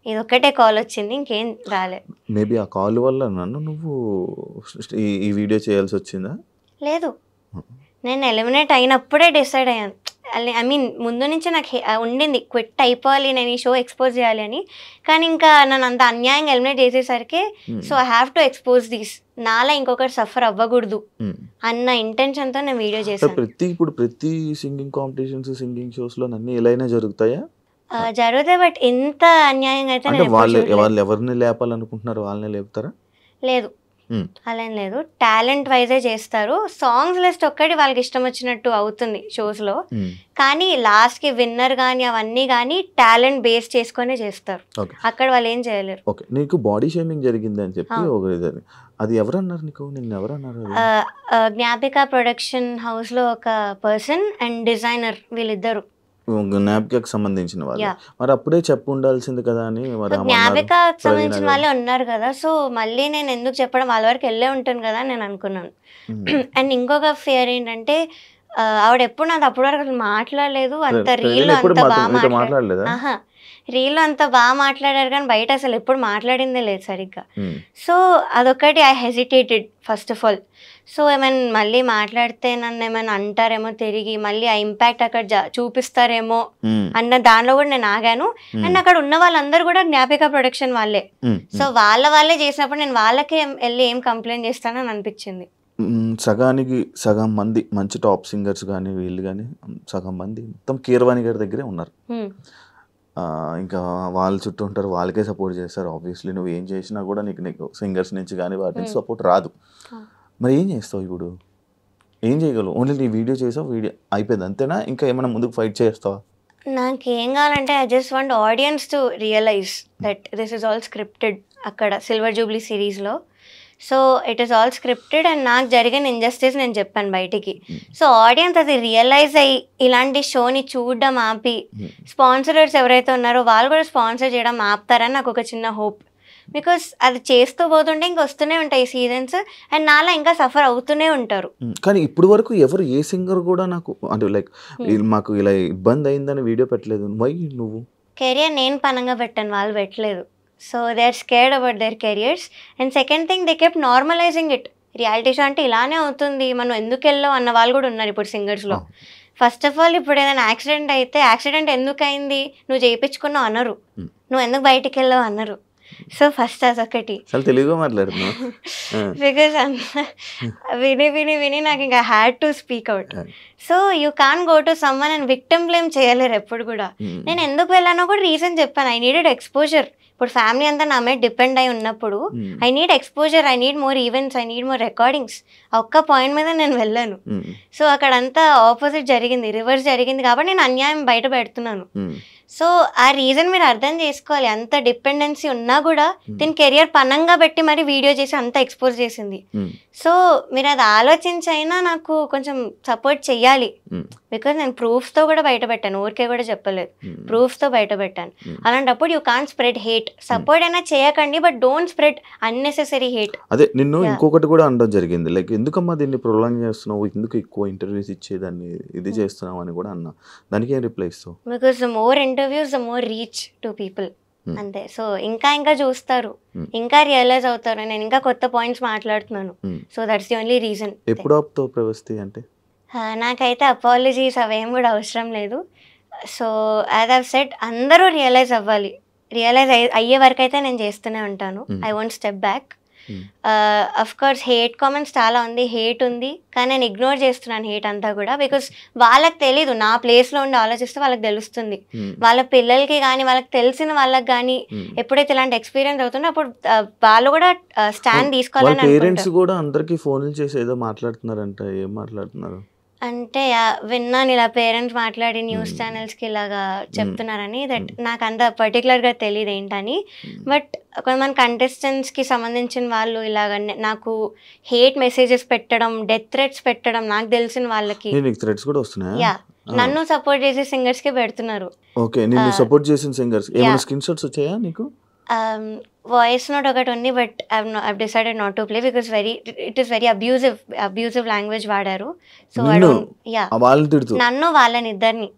ఇది ఒక్కటే కాల్ వచ్చింది, ఇంకేం రాలేదు.
మేబీ ఆ కాల్ వల్ల నువ్వు ఈ వీడియో చేయాల్సి వచ్చిందా?
లేదు, నేను ఎలిమినేట్ అయినప్పుడే డిసైడ్ అయ్యాను ఐ మీన్ ముందు నుంచి నాకు ఉండింది క్విట్ అయిపోవాలి, నేను ఈ షో ఎక్స్పోజ్ చేయాలి అని. కానీ ఇంకా నన్ను అంత అన్యాయంగా ఎలిమినేట్ చేసేసరికి so I have to expose these, నాలా ఇంకొకటి సఫర్ అవ్వకూడదు అన్న ఇంటెన్షన్తో నేను వీడియో చేశాను.
ఇప్పుడు ప్రతి సింగింగ్ కాంపిటీషన్స్, సింగింగ్ షోస్లో అన్నీ ఎలా అయినా జరుగుతాయా?
జరుగుతాయి, బట్ ఎంత అన్యాయంగా అయితే
వాళ్ళు ఎవరిని లేపాలనుకుంటున్నారు వాళ్ళని లేపుతారా?
లేదు, అలా ఏం లేదు. టాలెంట్ వైజే చేస్తారు. సాంగ్స్ లిస్ట్ ఒక్కటి వాళ్ళకి ఇష్టం వచ్చినట్టు అవుతుంది షోస్లో, కానీ లాస్ట్కి విన్నర్ కానీ అవన్నీ కానీ టాలెంట్ బేస్ చేసుకునే చేస్తారు. అక్కడ వాళ్ళు ఏం చేయలేరు.
ఓకే, నీకు బాడీ షేమింగ్ జరిగింది అని చెప్పి అది ఎవరన్నారు నీకు? నిన్ను ఎవరన్నారు?
జ్ఞాపిక ప్రొడక్షన్ హౌస్లో ఒక పర్సన్ అండ్ డిజైనర్, వీళ్ళిద్దరు
జ్ఞాపికకు సంబంధించిన వాళ్ళు. మరి అప్పుడే చెప్పు ఉండాల్సింది కదా అని.
జ్ఞాపికకు సంబంధించిన వాళ్ళే ఉన్నారు కదా, సో మళ్ళీ నేను ఎందుకు చెప్పడం, వాళ్ళ వరకు వెళ్ళే ఉంటాను కదా నేను అనుకున్నాను. అండ్ ఇంకొక ఫియర్ ఏంటంటే ఆవిడ ఎప్పుడు నాకు అప్పటి వరకు మాట్లాడలేదు, అంత రీల్ అంత బాగా మాట్లాడలేదు, రీల్లో అంత బాగా మాట్లాడారు కానీ బయట అసలు ఎప్పుడు మాట్లాడిందే లేదు సరిగ్గా. సో అదొకటి I hesitated first of all. So ఏమైనా మళ్ళీ మాట్లాడితే నన్ను ఏమైనా అంటారేమో తిరిగి, మళ్ళీ ఆ ఇంపాక్ట్ అక్కడ చూపిస్తారేమో అన్న దానిలో కూడా నేను ఆగాను. అండ్ అక్కడ ఉన్న వాళ్ళందరూ కూడా జ్ఞాపిక ప్రొడక్షన్ వాళ్ళే. సో వాళ్ళే చేసినప్పుడు నేను వాళ్ళకే వెళ్ళి ఏం కంప్లైంట్ చేస్తానని అనిపించింది.
సగానికి సగం మంది మంచి టాప్ సింగర్స్ కానీ వీళ్ళు కానీ సగం మంది మొత్తం కీరవాణి గారి దగ్గరే ఉన్నారు. ఇంకా వాళ్ళ చుట్టూ ఉంటారు, వాళ్ళకే సపోర్ట్ చేస్తారు. ఆబ్వియస్లీ నువ్వు ఏం చేసినా కూడా నీకు సింగర్స్ నుంచి కానీ వాటి నుంచి సపోర్ట్ రాదు. మరి ఏం చేస్తావు ఇప్పుడు? ఏం చేయగలవు? ఓన్లీ నీ వీడియో చేసావు, వీడియో అయిపోయింది అంతేనా? ఇంకా ఏమైనా ముందుకు ఫైట్ చేస్తావా?
నాకేం కావాలంటే I just want audience to realise that this is all scripted. అక్కడ సిల్వర్ జూబ్లీ సిరీస్లో so it is all scripted and నాకు జరిగిన ఇంజస్టిస్ నేను చెప్పాను బయటికి. సో ఆడియన్స్ అది రియలైజ్ అయ్యి ఇలాంటి షోని చూడడం ఆపి స్పాన్సరర్స్ ఎవరైతే ఉన్నారో వాళ్ళు కూడా స్పాన్సర్ చేయడం ఆపుతారని నాకు ఒక చిన్న హోప్. బికాస్ అది చేస్తూ పోతుంటే ఇంకా వస్తూనే ఉంటాయి సీజన్స్ అండ్ నాలా ఇంకా సఫర్ అవుతూనే ఉంటారు.
కానీ ఇప్పుడు వరకు ఎవరు ఏ సింగర్ కూడా నాకు అంటే లైక్ మాకు ఇలా ఇబ్బంది అయిందని వీడియో పెట్టలేదు. వై? నువ్వు
కెరియర్ నేను పనంగా పెట్టాను, వాళ్ళు పెట్టలేదు. So they are scared about their careers. And second thing they kept normalising it. Reality show అంటే ఇలానే అవుతుంది, మనం ఎందుకు వెళ్ళావు అన్న వాళ్ళు కూడా ఉన్నారు ఇప్పుడు సింగర్స్లో. ఫస్ట్ ఆఫ్ ఆల్ ఇప్పుడు ఏదైనా యాక్సిడెంట్ అయితే యాక్సిడెంట్ ఎందుకు అయింది, నువ్వు చేయించుకున్నావు అన్నారు, నువ్వు ఎందుకు బయటికి వెళ్ళావు అన్నారు. సో ఫస్ట్ అదొకటి.
తెలుగుగా మాట్లాడుతున్నావు
బికాస్ విని నాకు ఇంకా had to speak out. So you can go to someone and victim blame చేయలేరు ఎప్పుడు కూడా. నేను ఎందుకు వెళ్ళానో కూడా రీజన్ చెప్పాను. I needed exposure. ఇప్పుడు ఫ్యామిలీ అంతా నా మీద డిపెండ్ అయి ఉన్నప్పుడు I need exposure, I need more events, I need more recordings. ఒక్క పాయింట్ మీద నేను వెళ్ళాను. సో అక్కడంతా ఆపోజిట్ జరిగింది, రివర్స్ జరిగింది కాబట్టి నేను అన్యాయం బయట పెడుతున్నాను. సో ఆ రీజన్ మీరు అర్థం చేసుకోవాలి. అంత డిపెండెన్సీ ఉన్నా కూడా దీని కెరియర్ పనంగా పెట్టి మరి వీడియో చేసి అంత ఎక్స్పోజ్ చేసింది. సో మీరు అది ఆలోచించైనా నాకు కొంచెం సపోర్ట్ చెయ్యాలి. బికాజ్ నేను ప్రూఫ్స్తో కూడా బయట పెట్టాను, ఊరికే కూడా చెప్పలేదు, ప్రూఫ్స్తో బయట పెట్టాను. అలాంటప్పుడు you can't spread hate. Support అయినా చేయకండి but don't spread unnecessary hate.
అదే నిన్ను ఇంకొకటి కూడా అనడం జరిగింది, లైక్ ఎందుకమ్మా దీన్ని ప్రొలాంగ్ చేస్తున్నావు, ఎందుకు ఎక్కువ ఇంటర్వ్యూస్ ఇచ్చేదాన్ని ఇది చేస్తున్నావు అని కూడా అన్నా. దానికి ఏం రిప్లై ఇస్తావు?
Because the more interviews the more reach to people. అంతే. సో ఇంకా చూస్తారు, ఇంకా రియలైజ్ అవుతారు, నేను ఇంకా కొత్త పాయింట్స్ మాట్లాడుతున్నాను. So that's the only reason.
ఎప్పుడు ఆపుతావు ప్రవస్తి అంటే?
నాకైతే అపాలజీస్ అవేం కూడా అవసరం లేదు. సో యాజ్ ఐవ్ సెడ్ అందరూ రియలైజ్ అవ్వాలి. రియలైజ్ అయ్యే వరకు అయితే నేను చేస్తూనే ఉంటాను. I won't step back. Of course hate comments చాలా ఉంది, హేట్ ఉంది, కానీ నేను ఇగ్నోర్ చేస్తున్నాను హేట్ అంతా కూడా. బికాస్ వాళ్ళకి తెలీదు, నా ప్లేస్లో ఉండి ఆలోచిస్తే వాళ్ళకి తెలుస్తుంది. వాళ్ళ పిల్లలకి కానీ వాళ్ళకి తెలిసిన వాళ్ళకి కానీ ఎప్పుడైతే ఇలాంటి ఎక్స్పీరియన్స్ అవుతుందో అప్పుడు వాళ్ళు కూడా స్టాండ్ తీసుకోవాలని.
పేరెంట్స్ కూడా అందరికీ ఫోన్లు చేసి ఏదో మాట్లాడుతున్నారంట, ఏం మాట్లాడుతున్నారు
అంటే విన్నాను ఇలా పేరెంట్స్ మాట్లాడి న్యూస్ ఛానల్స్కి ఇలాగా చెప్తున్నారని. దట్ నాకు అంత పర్టికులర్గా తెలియదు ఏంటని. బట్ కొంతమంది కంటెస్టెంట్స్కి సంబంధించిన వాళ్ళు ఇలాగ నాకు హేట్ మెసేజెస్ పెట్టడం, డెత్ థ్రెట్స్ పెట్టడం నాకు తెలిసిన వాళ్ళకి.
యా,
నన్ను సపోర్ట్ చేసే సింగర్స్కి పెడుతున్నారు.
ఓకే, నిన్ను సపోర్ట్ చేసిన సింగర్స్ ఏమైనా స్క్రీన్ షాట్స్ వచ్చాయా నీకు?
వాయిస్ నోట్ ఒకటి ఉంది, but I decided not to play because it is very abusive language వాడారు. సో నన్ను వాళ్ళని ఇద్దరిని.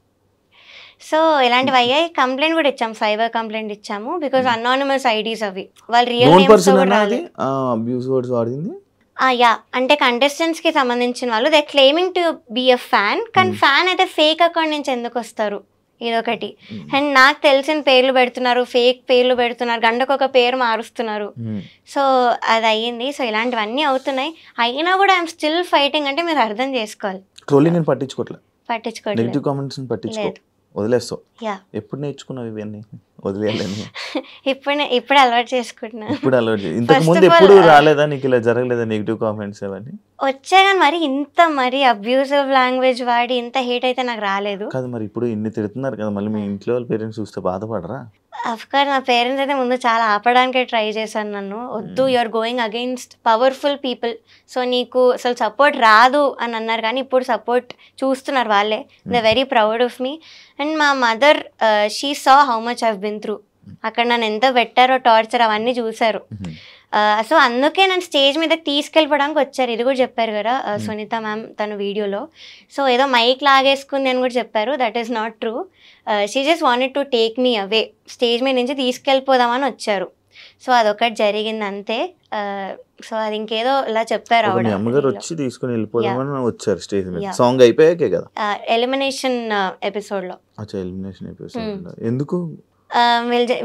సో ఇలాంటివి అయ్యాయి. కంప్లైంట్ కూడా ఇచ్చాము, సైబర్ కంప్లైంట్ ఇచ్చాము. బికాస్ అనానిమస్ ఐడీస్ అవి, వాళ్ళు రియల్ నేమ్స్ కూడా రాలేదు. యా అంటే కంటెస్టెంట్స్కి సంబంధించిన వాళ్ళు they claiming to be a fan, కానీ ఫ్యాన్ అయితే ఫేక్ అకౌంట్ నుంచి ఎందుకు వస్తారు, ఇదొకటి. అండ్ నాకు తెలిసిన పేర్లు పెడుతున్నారు, ఫేక్ పేర్లు పెడుతున్నారు, గంటకు ఒక పేరు మారుస్తున్నారు. సో అది అయ్యింది. సో ఇలాంటివన్నీ అవుతున్నాయి. అయినా కూడా ఐఎమ్ స్టిల్ ఫైటింగ్ అంటే మీరు అర్థం చేసుకోవాలి.
పట్టించుకోవట్లేదు, వదిలేస్తావు. ఎప్పుడు నేర్చుకున్నావు ఇవన్నీ వదిలేయాలని?
ఇప్పుడు అలవాటు చేసుకుంటున్నా.
ఇంతకు ముందు ఎప్పుడు రాలేదా నీకు ఇలా జరగలేదా నెగిటివ్ కామెంట్స్ అవన్నీ?
వచ్చాయి కానీ మరి అబ్యూజివ్ లాంగ్వేజ్ వాడి ఇంత హేట్ అయితే నాకు రాలేదు.
కాదు మరి ఇప్పుడు ఇన్ని తిడుతున్నారు కదా, మళ్ళీ మీ ఇంట్లో వాళ్ళ పేరెంట్స్ చూస్తే బాధపడరా?
అఫ్కోర్స్ నా పేరెంట్స్ అయితే ముందు చాలా ఆపడానికే ట్రై చేశాను నన్ను. వద్దు, you're going against powerful people, so నీకు అసలు సపోర్ట్ రాదు అని అన్నారు. కానీ ఇప్పుడు సపోర్ట్ చూస్తున్నారు వాళ్ళే. They very proud of me. And మా mother she saw how much I've been through. అక్కడ నన్ను ఎంత పెట్టారో టార్చర్ అవన్నీ చూశారు. సో అందుకే నన్ను స్టేజ్ మీదకి తీసుకెళ్ళిపోవడానికి వచ్చారు. ఇది కూడా చెప్పారు కదా సునీత మ్యామ్ తన వీడియోలో. సో ఏదో మైక్ లాగేసుకుంది అని కూడా చెప్పారు. That is not true. She just wanted to take me away, stage మీద నుంచి తీసుకెళ్ళిపోదామని వచ్చారు. సో అదొకటి జరిగింది అంతే. సో అది ఇంకేదో ఇలా చెప్పారు. ఎలిమినేషన్ ఎపిసోడ్లో
ఎందుకు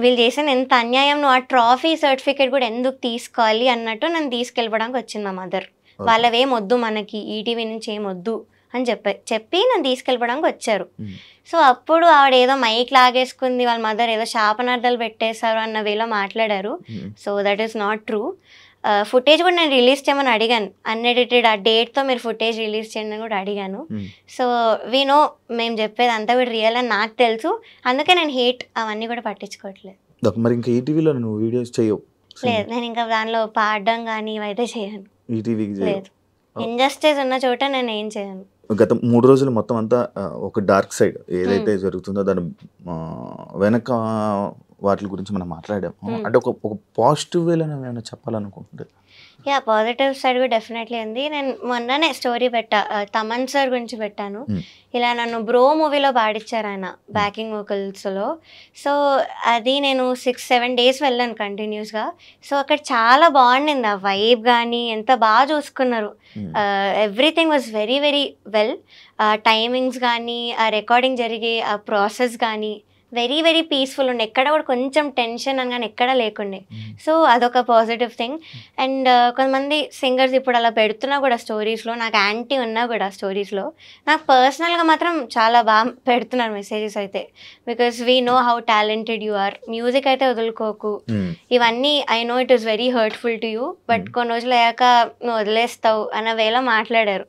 వీళ్ళు చేసిన ఎంత అన్యాయం, నువ్వు ఆ ట్రాఫీ సర్టిఫికేట్ కూడా ఎందుకు తీసుకోవాలి అన్నట్టు నన్ను తీసుకెళ్ళిపోవడానికి వచ్చింది మా మదర్. వాళ్ళవేం వద్దు మనకి, ఈటీవీ నుంచి ఏం వద్దు అని చెప్పి నన్ను తీసుకెళ్ళిపోవడానికి వచ్చారు. సో అప్పుడు ఆవిడ ఏదో మైక్ లాగేసుకుంది, వాళ్ళ మదర్ ఏదో శాపనార్థాలు పెట్టేశారు అన్న వేలో మాట్లాడారు. So that is not true. Footage కూడా నేను రిలీజ్ చేయమని అడిగాను, అన్ఎడిటెడ్ ఆ డేట్తో మీరు ఫుటేజ్ రిలీజ్ చేయండి అని కూడా అడిగాను. సో వీ నో మేము చెప్పేది అంతా కూడా రియల్ అని నాకు తెలుసు. అందుకే నేను హేట్ అవన్నీ కూడా పట్టించుకోవట్లేదు. లేదు, నేను ఇంకా దానిలో పాడడం కానీ ఇవైతే చేయను. లేదు, ఇంజస్టిస్ ఉన్న చోట నేను ఏం చేయను.
గత 3 రోజులు మొత్తం అంతా ఒక డార్క్ సైడ్ ఏదైతే జరుగుతుందో దాని వెనక వాటి గురించి మనం మాట్లాడాము. అంటే ఒక పాజిటివ్ వేలో ఏమైనా చెప్పాలనుకుంటుంది?
యా, పాజిటివ్ సైడ్ కూడా డెఫినెట్లీ ఉంది. నేను మొన్ననే స్టోరీ పెట్టా, తమన్ సార్ గురించి పెట్టాను. ఇలా నన్ను బ్రో మూవీలో పాడించారు ఆయన బ్యాకింగ్ వోకల్స్లో. సో అది నేను 6-7 డేస్ వెళ్ళాను కంటిన్యూస్గా. సో అక్కడ చాలా బాగుండింది ఆ వైబ్ కానీ, ఎంత బాగా చూసుకున్నారు. Everything was very very well. Timings కానీ, ఆ రికార్డింగ్ జరిగే ఆ ప్రాసెస్ కానీ వెరీ వెరీ పీస్ఫుల్ ఉండే. ఎక్కడ కూడా కొంచెం టెన్షన్ అని కానీ ఎక్కడ లేకుండే. సో అదొక పాజిటివ్ థింగ్. అండ్ కొంతమంది సింగర్స్ ఇప్పుడు అలా పెడుతున్నా కూడా స్టోరీస్లో, నాకు యాంటీ ఉన్నా కూడా స్టోరీస్లో నాకు పర్సనల్గా మాత్రం చాలా బాగా పెడుతున్నారు మెసేజెస్ అయితే. Because we know how talented you are, music అయితే వదులుకోకు, ఇవన్నీ I know it is very hurtful to you, but కొన్ని రోజులు అయ్యాక నువ్వు వదిలేస్తావు అన్న వేళ మాట్లాడారు.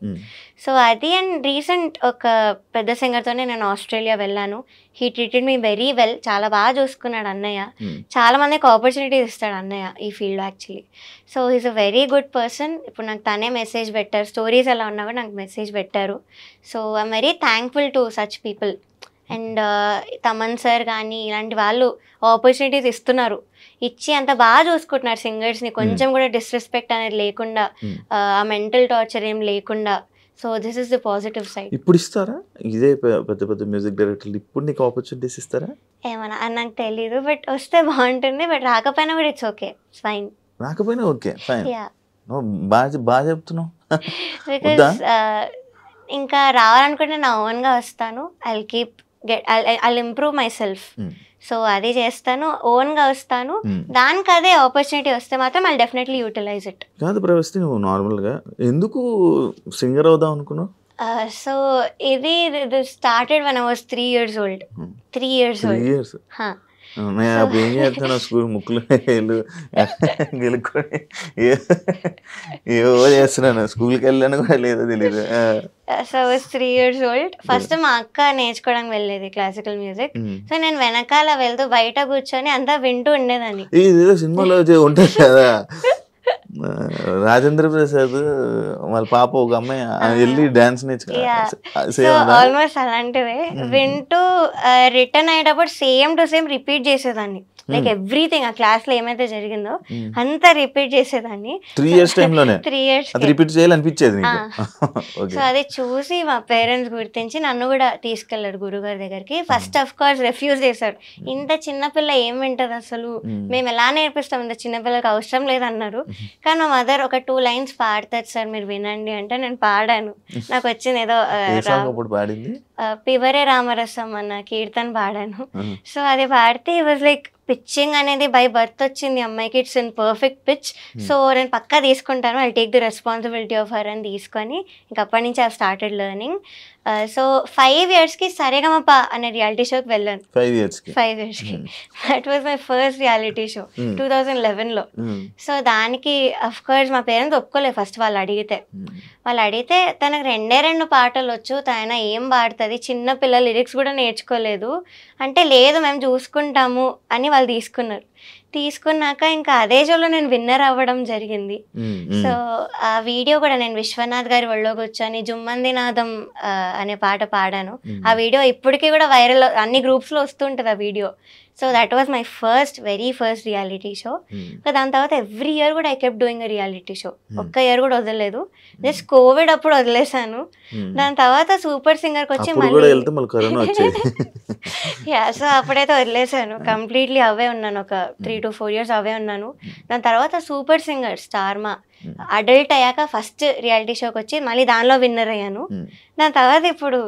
సో అది. అండ్ రీసెంట్ ఒక పెద్ద సింగర్తోనే నేను ఆస్ట్రేలియా వెళ్ళాను. He treated me very well, చాలా బాగా చూసుకున్నాడు అన్నయ్య. చాలా మందికి ఆపర్చునిటీస్ ఇస్తాడు అన్నయ్య ఈ field actually. So he's a very good person. ఇప్పుడు నాకు తనే మెసేజ్ పెట్టారు, స్టోరీస్ ఎలా ఉన్నా కూడా నాకు మెసేజ్ పెట్టారు. So I'm very thankful to such people. And Thaman sir కానీ ఇలాంటి వాళ్ళు ఆపర్చునిటీస్ ఇస్తున్నారు, ఇచ్చి అంత బాగా చూసుకుంటున్నారు సింగర్స్ని. కొంచెం కూడా డిస్రెస్పెక్ట్ అనేది లేకుండా, ఆ మెంటల్ టార్చర్ ఏం లేకుండా. So this is the positive side.
ఇప్పుడు ఇస్తారా ఇదే పెద్ద పెద్ద మ్యూజిక్ డైరెక్టర్లు ఇప్పుడు నీకు ఆపర్చునిటీస్ ఇస్తారా?
ఏమన్నా నాకు తెలీదు, బట్ వస్తే బాగుంటుంది. బట్ రాకపోయినా కూడా ఇట్స్ ఓకే, ఫైన్.
రాకపోయినా ఓకే, ఫైన్. బాగా చెప్తున్నావు.
బికాస్ ఇంకా రావాలనుకుంటే నా ఓన్గా వస్తాను. I'll improve myself. సో అది చేస్తాను, ఓన్గా వస్తాను. దానికి అదే ఆపర్చునిటీ వస్తే మాత్రం I'll definitely utilize it.
కాదు ప్రవస్తి, నువ్వు నార్మల్గా ఎందుకు సింగర్ అవుదాం అనుకున్నావు?
సో ఇది started when I was 3 years old. 3 years old.
ఏం చేస్తాను స్కూల్ ముక్కులు గెలుక్కొని ఏవో చేస్తున్నాను, స్కూల్కి వెళ్ళాను కూడా లేదో తెలీదు.
So I was 3 years old. First మా అక్క నేర్చుకోవడానికి వెళ్ళేది క్లాసికల్ మ్యూజిక్. సో నేను వెనకాల వెళ్తూ బయట కూర్చొని అంతా వింటూ ఉండేదాన్ని.
ఇది సినిమాలో ఉంటుంది కదా, రాజేంద్ర ప్రసాద్ వాళ్ళ పాప ఒక అమ్మాయి వెళ్ళి డాన్స్ నేర్చుకో,
ఆల్మోస్ట్ అలాంటిదే. వింటూ రిటర్న్ అయ్యేటప్పుడు సేమ్ టు సేమ్ రిపీట్ చేసేదాన్ని. లైక్ ఎవ్రీథింగ్ ఆ క్లాస్ లో ఏమైతే జరిగిందో అంతా రిపీట్ చేసేదాన్ని.
3 years టైంలోనే
3 years
రిపీట్ చేయాలనిపించేది.
సో అది చూసి మా పేరెంట్స్ గుర్తించి నన్ను కూడా తీసుకెళ్లారు గురుగారి దగ్గరికి. ఫస్ట్ ఆఫ్ కోర్స్ రిఫ్యూజ్ చేశారు. ఇంత చిన్నపిల్ల ఏం వింటది అసలు, మేము ఎలా నేర్పిస్తాం, ఇంత చిన్నపిల్లకి అవసరం లేదన్నారు. కానీ కానీ మా మదర్ ఒక 2 lines పాడతారు సార్ మీరు వినండి అంటే నేను పాడాను. నాకు వచ్చింది ఏదో పివరే రామరసం అన్న కీర్తన పాడాను. సో అది పాడితే ఈ వాజ్ లైక్ పిచ్చింగ్ అనేది బై బర్త్ వచ్చింది అమ్మాయికి, it's in perfect pitch. So నేను పక్కా తీసుకుంటాను, I take the responsibility of her అని తీసుకొని ఇంక అప్పటి నుంచి ఐ స్టార్టెడ్ లెర్నింగ్. సో 5 yearsకి సరేగమప అనే రియాలిటీ షోకి వెళ్ళాను. 5 yearsకి that was my first reality show 2011లో. సో దానికి అఫ్ కోర్స్ మా పేరెంట్స్ ఒప్పుకోలేదు ఫస్ట్. వాళ్ళు అడిగితే తనకు 2 పాటలు వచ్చు, తన ఏం పాడుతుంది, చిన్న పిల్లల లిరిక్స్ కూడా నేర్చుకోలేదు అంటే, లేదు మేము చూసుకుంటాము అని వాళ్ళు తీసుకున్నాక ఇంకా అదే షోలో నేను విన్నర్ అవ్వడం జరిగింది. సో ఆ వీడియో కూడా నేను విశ్వనాథ్ గారి ఒళ్ళో కూర్చొని జుమ్మందినాథం అనే పాట పాడాను. ఆ వీడియో ఇప్పటికీ కూడా వైరల్, అన్ని గ్రూప్స్లో వస్తుంటుంది ఆ video. So that was my very first reality show. దాని తర్వాత ఎవ్రీ ఇయర్ కూడా I kept doing reality show. ఒక్క ఇయర్ కూడా వదలలేదు. జస్ట్ కోవిడ్ అప్పుడు వదిలేసాను. దాని తర్వాత సూపర్ సింగర్కి వచ్చి సో అప్పుడైతే వదిలేసాను కంప్లీట్లీ. అవే ఉన్నాను ఒక 3 to 4 years అవే ఉన్నాను. దాని తర్వాత సూపర్ సింగర్ స్టార్మా అడల్ట్ అయ్యాక ఫస్ట్ రియాలిటీ షోకి వచ్చి మళ్ళీ దానిలో విన్నర్ అయ్యాను. దాని తర్వాత ఇప్పుడు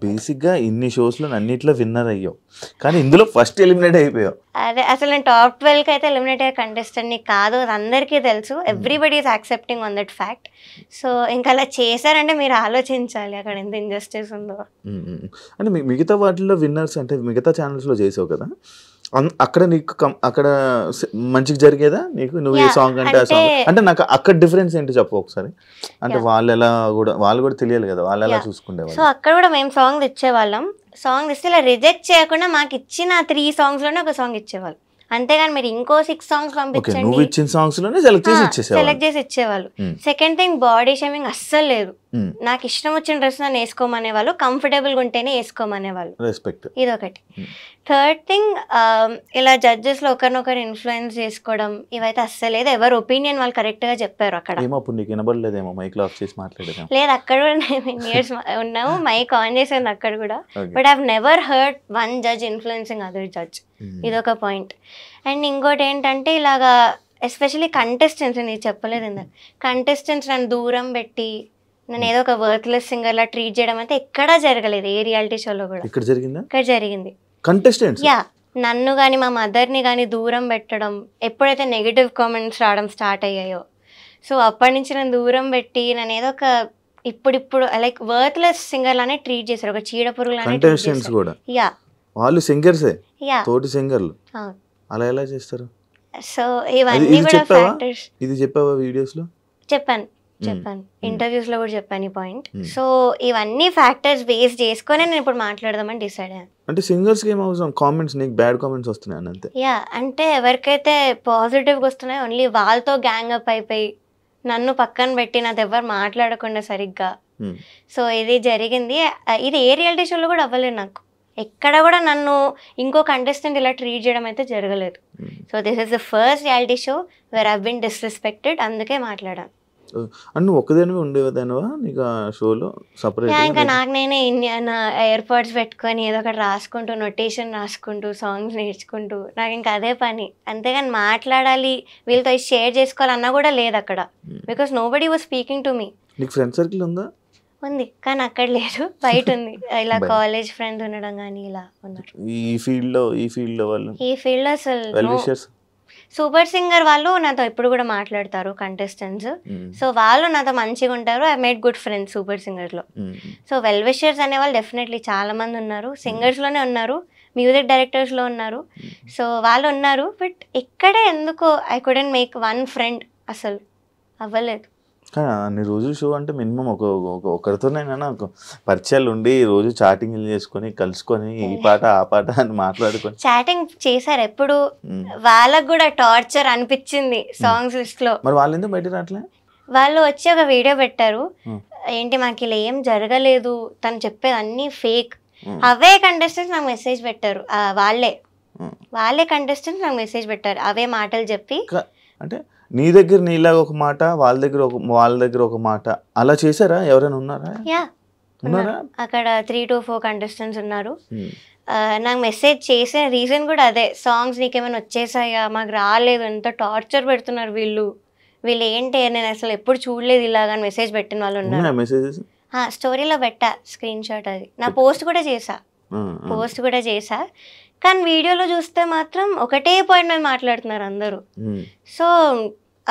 బేసిక్ గా ఇన్ని షోస్ లో అన్నిట్లో విన్నర్ అయ్యావు, కానీ ఇందులో ఫస్ట్ ఎలిమినేట్ అయిపోయావు.
అదే అసలు నేను టాప్ 12కి అయితే ఎలిమినేట్ అయ్యే కంటెస్టెంట్ కాదు, అది అందరికీ తెలుసు. Everybody is accepting on that fact. So ఇంకా అలా చేశారంటే మీరు ఆలోచించాలి అక్కడ ఎంత ఇంజస్టిస్ ఉందో.
అంటే మిగతా వాటిల్లో విన్నర్స్ అంటే మిగతా ఛానల్స్ లో చేసావు కదా, అక్కడ నీకు అక్కడ మంచిగా జరిగేదా నీకు? నువ్వు ఏ సాంగ్ అంటే ఆ సాంగ్ అంటే నాకు అక్కడ డిఫరెన్స్ ఏంటి చెప్పు ఒకసారి. అంటే వాళ్ళు కూడా తెలియాలి కదా, వాళ్ళు ఎలా చూసుకునేవాళ్ళు.
సో అక్కడ కూడా మేము సాంగ్ ఇచ్చేవాళ్ళం. సాంగ్ ఇస్తే ఇలా రిజెక్ట్ చేయకుండా మాకు ఇచ్చిన 3 songs లోనే ఒక సాంగ్ ఇచ్చేవాళ్ళు. అంతేగాని మీరు ఇంకో 6 songs పంపించండి సెలెక్ట్ చేసి ఇచ్చేవాళ్ళు. సెకండ్ థింగ్, బాడీ షేమింగ్ అస్సలు లేదు. నాకు ఇష్టం వచ్చిన డ్రెస్ నన్ను వేసుకోమనేవాళ్ళు, కంఫర్టబుల్గా ఉంటేనే వేసుకోమనేవాళ్ళు. ఇదొకటి. థర్డ్ థింగ్, ఇలా జడ్జెస్లో ఒకరినొకరు ఇన్ఫ్లుయెన్స్ చేసుకోవడం ఇవైతే అస్సలు లేదు. ఎవరు ఒపీనియన్ వాళ్ళు కరెక్ట్గా చెప్పారు. అక్కడ లేదు, అక్కడ కూడా నేను ఇయర్స్ ఉన్నాము, మైక్ ఆన్ చేసాను అక్కడ కూడా. But I have never heard one judge influencing other judge. ఇదొక పాయింట్. అండ్ ఇంకోటి ఏంటంటే ఇలాగా ఎస్పెషలీ కంటెస్టెంట్స్, నేను చెప్పలేదు ఇందాక, కంటెస్టెంట్స్ నన్ను దూరం పెట్టి నేను ఏదో ఒక వర్త్లెస్ సింగర్ లా ట్రీట్ చేయడం అయితే ఎక్కడా జరగలేదు ఏ రియాలిటీ షోలో కూడా. ఇక్కడ జరిగింది. యా, నన్ను కానీ మా మదర్ని కానీ దూరం పెట్టడం, ఎప్పుడైతే నెగిటివ్ కామెంట్స్ రావడం స్టార్ట్ అయ్యాయో సో అప్పటి నుంచి నేను దూరం పెట్టి నన్ను ఏదో ఒక ఇప్పుడు లైక్ వర్త్లెస్ సింగర్ లానే ట్రీట్ చేశారు, ఒక చీడ పురుగు లానే ట్రీట్ చేశారు. యా,
వాళ్ళు సింగర్సే, తోటి సింగర్లు అలా ఎలా చేస్తారు?
సో ఇవన్నీ కూడా ఫ్యాక్టర్స్.
ఇది చెప్పావా వీడియోస్ లో?
చెప్పాను, ఇంటర్వ్యూస్ లో కూడా చెప్పాను ఈ పాయింట్. సో ఇవన్నీ ఫ్యాక్టర్స్ బేస్ చేసుకొని నేను ఇప్పుడు మాట్లాడదామని డిసైడ్ అయ్యాను.
అంటే సింగర్స్ కి ఏం అవసరం, కామెంట్స్ నీకు బ్యాడ్ కామెంట్స్ వస్తున్నాయి అంతే.
యా, అంటే ఎవరికైతే పాజిటివ్ గా వస్తున్నాయో ఓన్లీ వాళ్ళతో గ్యాంగ్ అప్ అయిపోయి నన్ను పక్కన పెట్టి నాతో ఎవరు మాట్లాడకుండా సరిగ్గా. సో ఇది జరిగింది. ఇది ఏ రియాలిటీ షోలో కూడా అవ్వలేదు నాకు. ఎక్కడ కూడా నన్ను ఇంకో కంటెస్టెంట్ ఇలా ట్రీట్ చేయడం అయితే జరగలేదు. So this is the first reality show where I been disrespected. అందుకే మాట్లాడాను.
నువ్వు ఒక్కదానివే ఉండేదానివా నీకు ఆ షోలో సపరేట్?
ఇంకా నాకు నేనే నా ఎయిర్పాడ్స్ పెట్టుకొని ఏదో ఒకటి రాసుకుంటూ, నోటేషన్ రాసుకుంటూ, సాంగ్స్ నేర్చుకుంటూ, నాకు ఇంకా అదే పని. అంతేగాని మాట్లాడాలి వీళ్ళతో షేర్ చేసుకోవాలన్నా కూడా లేదు అక్కడ. Because nobody was speaking to me.
నీకు ఫ్రెండ్ సర్కిల్ ఉందా?
ఉంది, కానీ అక్కడ లేదు, బయట ఉంది. ఇలా కాలేజ్ ఫ్రెండ్స్ ఉండడం కానీ ఇలా ఉన్నారు.
ఈ ఫీల్డ్ లో అసలు
సూపర్ సింగర్ వాళ్ళు నాతో ఇప్పుడు కూడా మాట్లాడతారు కంటెస్టెంట్స్. సో వాళ్ళు నాతో మంచిగా ఉంటారు. I made good friends super singer లో. సో వెల్ విషర్స్ అనే వాళ్ళు డెఫినెట్లీ చాలా మంది ఉన్నారు. సింగర్స్ లోనే ఉన్నారు, మ్యూజిక్ డైరెక్టర్స్ లో ఉన్నారు. సో వాళ్ళు ఉన్నారు. బట్ ఇక్కడే ఎందుకో I couldn't make one friend, అసలు అవ్వలేదు.
అన్ని రోజులు షో అంటే మినిమం ఒకరితోనైనా పరిచయాలు ఉండి రోజు చాటింగ్ చేసుకొని కలుసుకొని ఈ పాట ఆ పాట అని మాట్లాడుకొని
చాటింగ్ చేశారు. ఎప్పుడు వాళ్ళకు కూడా టార్చర్ అనిపించింది సాంగ్స్ లిస్ట్ లో.
మరి వాళ్ళు ఎందుకు బయట రావట్లే?
వాళ్ళు వచ్చి ఒక వీడియో పెట్టారు, ఏంటి మాకు ఇలా ఏం జరగలేదు, తను చెప్పేది అన్ని ఫేక్. అవే కంటెస్టెంట్స్ నాకు మెసేజ్ పెట్టారు, వాళ్ళే కంటెస్టెంట్స్ నాకు మెసేజ్ పెట్టారు అవే మాటలు చెప్పి.
అంటే నీ దగ్గర నీలాగా ఒక మాట, వాళ్ళ దగ్గర ఒక మాట, అలా చేశారా? ఎవరైనా ఉన్నారా?
అక్కడ 3 to 4 కంటెస్టెంట్స్ ఉన్నారు. నాకు మెసేజ్ చేసిన రీజన్ కూడా అదే, సాంగ్స్ నీకేమైనా వచ్చేసాయా, మాకు రాలేదు, ఎంత టార్చర్ పెడుతున్నారు వీళ్ళు, వీళ్ళు ఏంటి నేను అసలు ఎప్పుడు చూడలేదు ఇలాగా మెసేజ్ పెట్టిన వాళ్ళు ఉన్నారు. స్టోరీలో పెట్టా స్క్రీన్ షాట్, అది నా పోస్ట్ కూడా చేసా కానీ వీడియోలో చూస్తే మాత్రం ఒకటే పాయింట్ మీద మాట్లాడుతున్నారు అందరూ. సో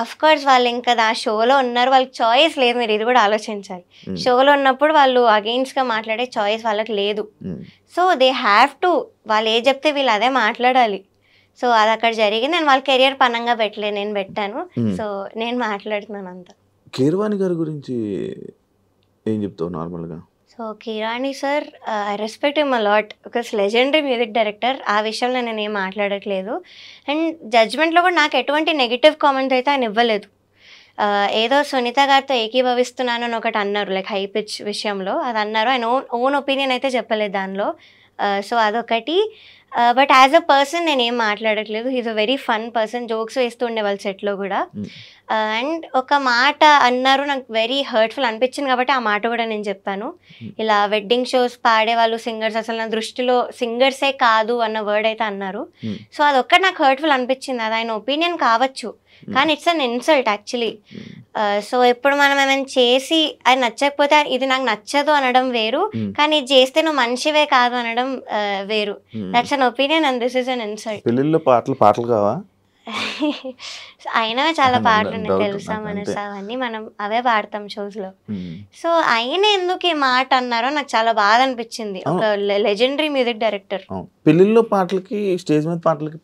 అఫ్ కోర్స్ వాళ్ళు ఇంకా ఆ షోలో ఉన్నారు, వాళ్ళకి చాయిస్ లేదు. మీరు ఇది కూడా ఆలోచించాలి, షోలో ఉన్నప్పుడు వాళ్ళు అగెయిన్స్ట్గా మాట్లాడే చాయిస్ వాళ్ళకి లేదు. సో దే హ్యావ్ టు, వాళ్ళు ఏ చెప్తే వీళ్ళు అదే మాట్లాడాలి. సో అది అక్కడ జరిగింది. నేను వాళ్ళ కెరియర్ పనంగా పెట్టలేదు, నేను పెట్టాను. సో నేను మాట్లాడుతున్నాను అంతా.
కీరవాణి గారి గురించి ఏం చెప్తావు నార్మల్గా?
So Keeravani sir, I respect him a lot because legendary music director. ఆ విషయంలో నేను ఏం మాట్లాడట్లేదు. అండ్ జడ్జ్మెంట్లో కూడా నాకు ఎటువంటి నెగిటివ్ కామెంట్స్ అయితే ఆయన ఇవ్వలేదు. ఏదో సునీత గారితో ఏకీభవిస్తున్నాను అని ఒకటి అన్నారు, లైక్ హై పిచ్ విషయంలో అది అన్నారు. ఆయన ఓన్ ఒపీనియన్ అయితే చెప్పలేదు దానిలో. సో అదొకటి. బట్ యాజ్ అ పర్సన్ నేను ఏం మాట్లాడట్లేదు. He's a very fun person, jokes వేస్తూ ఉండే వాళ్ళ సెట్లో కూడా. అండ్ ఒక మాట అన్నారు, నాకు వెరీ హర్ట్ఫుల్ అనిపించింది కాబట్టి ఆ మాట కూడా నేను చెప్పాను. ఇలా వెడ్డింగ్ షోస్ పాడే వాళ్ళు సింగర్స్ అసలు నా దృష్టిలో సింగర్సే కాదు అన్న వర్డ్ అయితే అన్నారు. సో అదొక్కటి నాకు హర్ట్ఫుల్ అనిపించింది. అది ఆయన ఒపీనియన్ కావచ్చు కానీ it's an insult actually. So ఇప్పుడు మనం ఏమైనా చేసి అది నచ్చకపోతే ఇది నాకు నచ్చదు అనడం వేరు, కానీ ఇది చేస్తే నువ్వు మనిషివే కాదు అనడం వేరు. That's an opinion and this is an insult.
పెళ్ళిళ్ళలో పాటలు కావా?
అయినా చాలా పాటలు ఉన్నాయి, తెలుసా మనసా అవన్నీ మనం అవే పాడతాం షోస్ లో. సో ఆయన ఎందుకు ఈ మాట అన్నారో నాకు చాలా బాధ అనిపించింది. ఒక లెజెండరీ మ్యూజిక్ డైరెక్టర్.
పెళ్ళిళ్ళలో పాటలకి స్టేజ్ మీద పాటలకి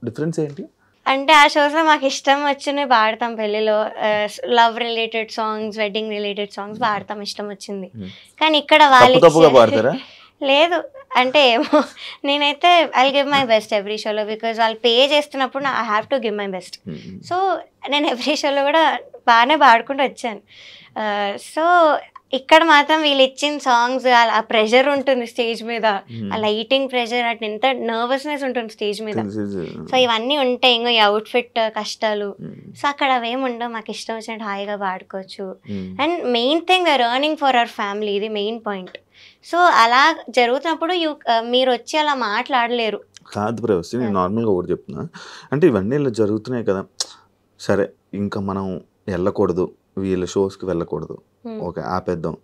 డిఫరెన్స్ ఏంటి
అంటే ఆ షోస్ లో మాకు ఇష్టం వచ్చినవి పాడతాం. పెళ్లిలో love related songs, wedding related songs పాడతాం ఇష్టం వచ్చింది. కానీ ఇక్కడ వాళ్ళు లేదు అంటే ఏమో, నేనైతే I give my best every షోలో బికాజ్ వాళ్ళు పే చేస్తున్నప్పుడు I have to give my best. So నేను ఎవ్రీ షోలో కూడా బాగానే పాడుకుంటూ వచ్చాను. సో ఇక్కడ మాత్రం వీళ్ళు ఇచ్చిన సాంగ్స్ ఆ ప్రెషర్ ఉంటుంది స్టేజ్ మీద, ఆ లైటింగ్ ప్రెషర్, అటు ఎంత నర్వస్నెస్ ఉంటుంది స్టేజ్ మీద. సో ఇవన్నీ ఉంటాయి, ఇంకో ఈ అవుట్ఫిట్ కష్టాలు. సో అక్కడ అవేమి ఉండవు, మాకు ఇష్టం వచ్చినట్టు హాయిగా పాడుకోవచ్చు. And main thing we are earning for our family, ఇది మెయిన్ పాయింట్. సో అలా జరుగుతున్నప్పుడు మీరు వచ్చి అలా మాట్లాడలేరు.
కాదు ప్రవస్తి, నేను నార్మల్గా ఒకటి చెప్తున్నా, అంటే ఇవన్నీ ఇలా జరుగుతున్నాయి కదా, సరే ఇంకా మనం వెళ్ళకూడదు, వీళ్ళ షోస్కి వెళ్ళకూడదు, ఓకే ఆపేద్దాం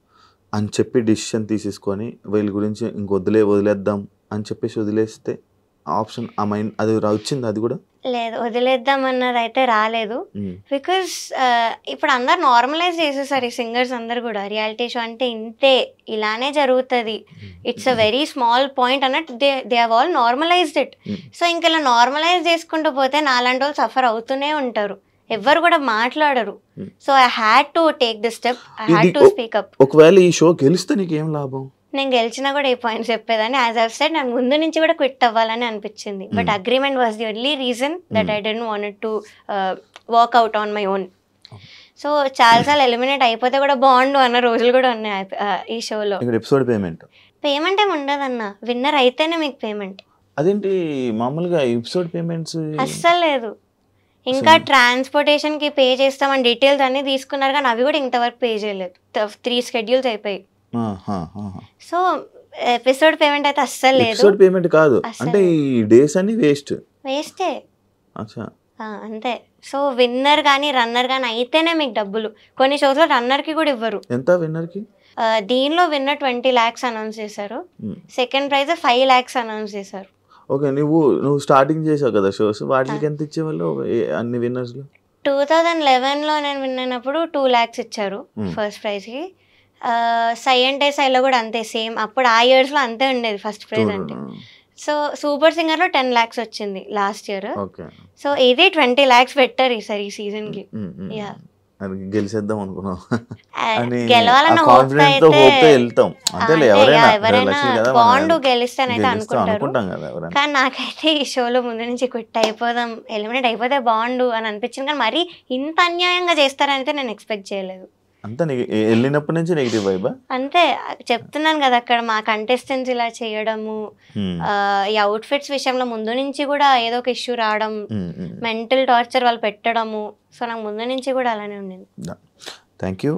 అని చెప్పి డిసిషన్ తీసేసుకొని వీళ్ళ గురించి వదిలేద్దాం అని చెప్పేసి వదిలేస్తే ఆప్షన్ ఆ మైండ్ అది వచ్చింది? అది కూడా
లేదు, వదిలేద్దాం అన్నది అయితే రాలేదు. బికాస్ ఇప్పుడు అందరు నార్మలైజ్ చేసేసారు, ఈ సింగర్స్ అందరు కూడా రియాలిటీ షో అంటే ఇంతే, ఇలానే జరుగుతుంది, it's a very small point అన్నట్టు they have all normalized it. So ఇంకా ఇలా నార్మలైజ్ చేసుకుంటూ పోతే నాలాంటి వాళ్ళు సఫర్ అవుతూనే ఉంటారు, ఎవ్వరు కూడా మాట్లాడరు. So I had to take the step, I had to speak up.
ఒకవేళ ఈ షో గెలిస్తే నీకేం లాభం?
నేను గెలిచినా కూడా ఏ పాయింట్స్ చెప్పేదాన్ని. యాజ్ ఐవ్ సెడ్, నాకు ముందు నుంచి కూడా క్విట్ అవ్వాలని అనిపించింది. But agreement was the only reason that I don't want to work out on my own. So చాలాసార్లు ఎలిమినేట్ అయిపోతే కూడా బాగుండు అన్న రోజులు కూడా ఉన్నాయి ఈ షోలో.
ఎపిసోడ్ పేమెంట్
ఏమి ఉండదన్న, విన్నర్ అయితేనే మీకు పేమెంట్.
అదేంటి మామూలుగా ఎపిసోడ్ పేమెంట్స్
అస్సలు లేదు. ఇంకా ట్రాన్స్పోర్టేషన్ కి పే చేస్తామని డీటెయిల్స్ అన్ని తీసుకున్నారు కానీ అవి కూడా ఇంతవరకు పే చేయలేదు. 3 schedules అయిపోయి. సో ఎపిసోడ్ పేమెంట్ అయితే అస్సలు లేదు.
ఎపిసోడ్ పేమెంట్ కాదు అంటే ఈ డేస్ అన్ని వేస్టే.
అంతే. సో విన్నర్ కానీ రన్నర్ కానీ అయితేనే మీకు డబ్బులు. కొన్ని షోస్ లో రన్నర్ కి కూడా ఇవ్వరు.
ఎంత విన్నర్ కి?
దీనిలో విన్నర్ 20 lakhs అనౌన్స్ చేశారు, సెకండ్ ప్రైజ్ 5 lakhs అనౌన్స్ చేశారు.
ఓకే, నువ్వు స్టార్టింగ్ చేసావు కదా షోస్, వాటికి ఎంత ఇచ్చేవాళ్ళు అన్ని విన్నర్స్ లో?
2011లో నేను విన్ అయినప్పుడు 2 lakhs ఇచ్చారు ఫస్ట్ ప్రైజ్ కి. సై అంటే సైలో కూడా అంతే సేమ్, అప్పుడు ఆ ఇయర్స్ లో అంతే ఉండేది ఫస్ట్ ప్రైజ్ అంటే. సో సూపర్ సింగర్ లో 10 lakhs వచ్చింది లాస్ట్ ఇయర్. సో ఇది 20 lakhs పెట్టారు ఈసారి ఈ సీజన్ కి.
గెలిచేద్దాం అనుకున్నాం,
గెలవాలన్న ఎవరైనా బాండ్ గెలిస్తేనైతే అనుకుంటారు. కానీ నాకైతే ఈ షోలో ముందు నుంచి క్విట్ అయిపోదాం, ఎలిమినేట్ అయిపోతే బాండు అని అనిపించింది. కానీ మరి ఇంత అన్యాయంగా చేస్తారని అయితే నేను ఎక్స్పెక్ట్ చేయలేదు.
వెళ్ళినప్పటి నుంచి నెగిటివ్ వైబ్.
అంతే చెప్తున్నాను కదా, అక్కడ మా కంటెస్టెంట్స్ ఇలా చేయడము, ఈ అవుట్ఫిట్స్ విషయంలో ముందు నుంచి కూడా ఏదో ఒక ఇష్యూ రావడం, మెంటల్ టార్చర్ వాళ్ళు పెట్టడము. సో నాకు ముందు నుంచి కూడా అలానే ఉండింది.
థ్యాంక్ యూ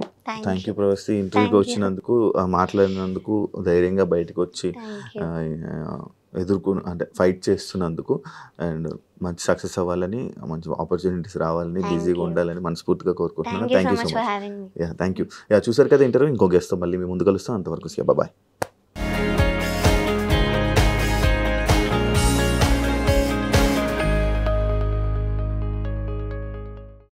ప్రవస్తి, ఇంటర్వ్యూకి వచ్చినందుకు, మాట్లాడినందుకు, ధైర్యంగా బయటకు వచ్చి అంటే ఫైట్ చేస్తున్నందుకు. అండ్ మంచి సక్సెస్ అవ్వాలని, మంచి ఆపర్చునిటీస్ రావాలని, బిజీగా ఉండాలని మనస్ఫూర్తిగా కోరుకుంటున్నాను. Thank you so much. Thank you. చూసారు కదా ఇంటర్వ్యూ. ఇంకో గెస్ట్తో మళ్ళీ మీ ముందు కలుస్తాం. అంతవరకు బాయ్.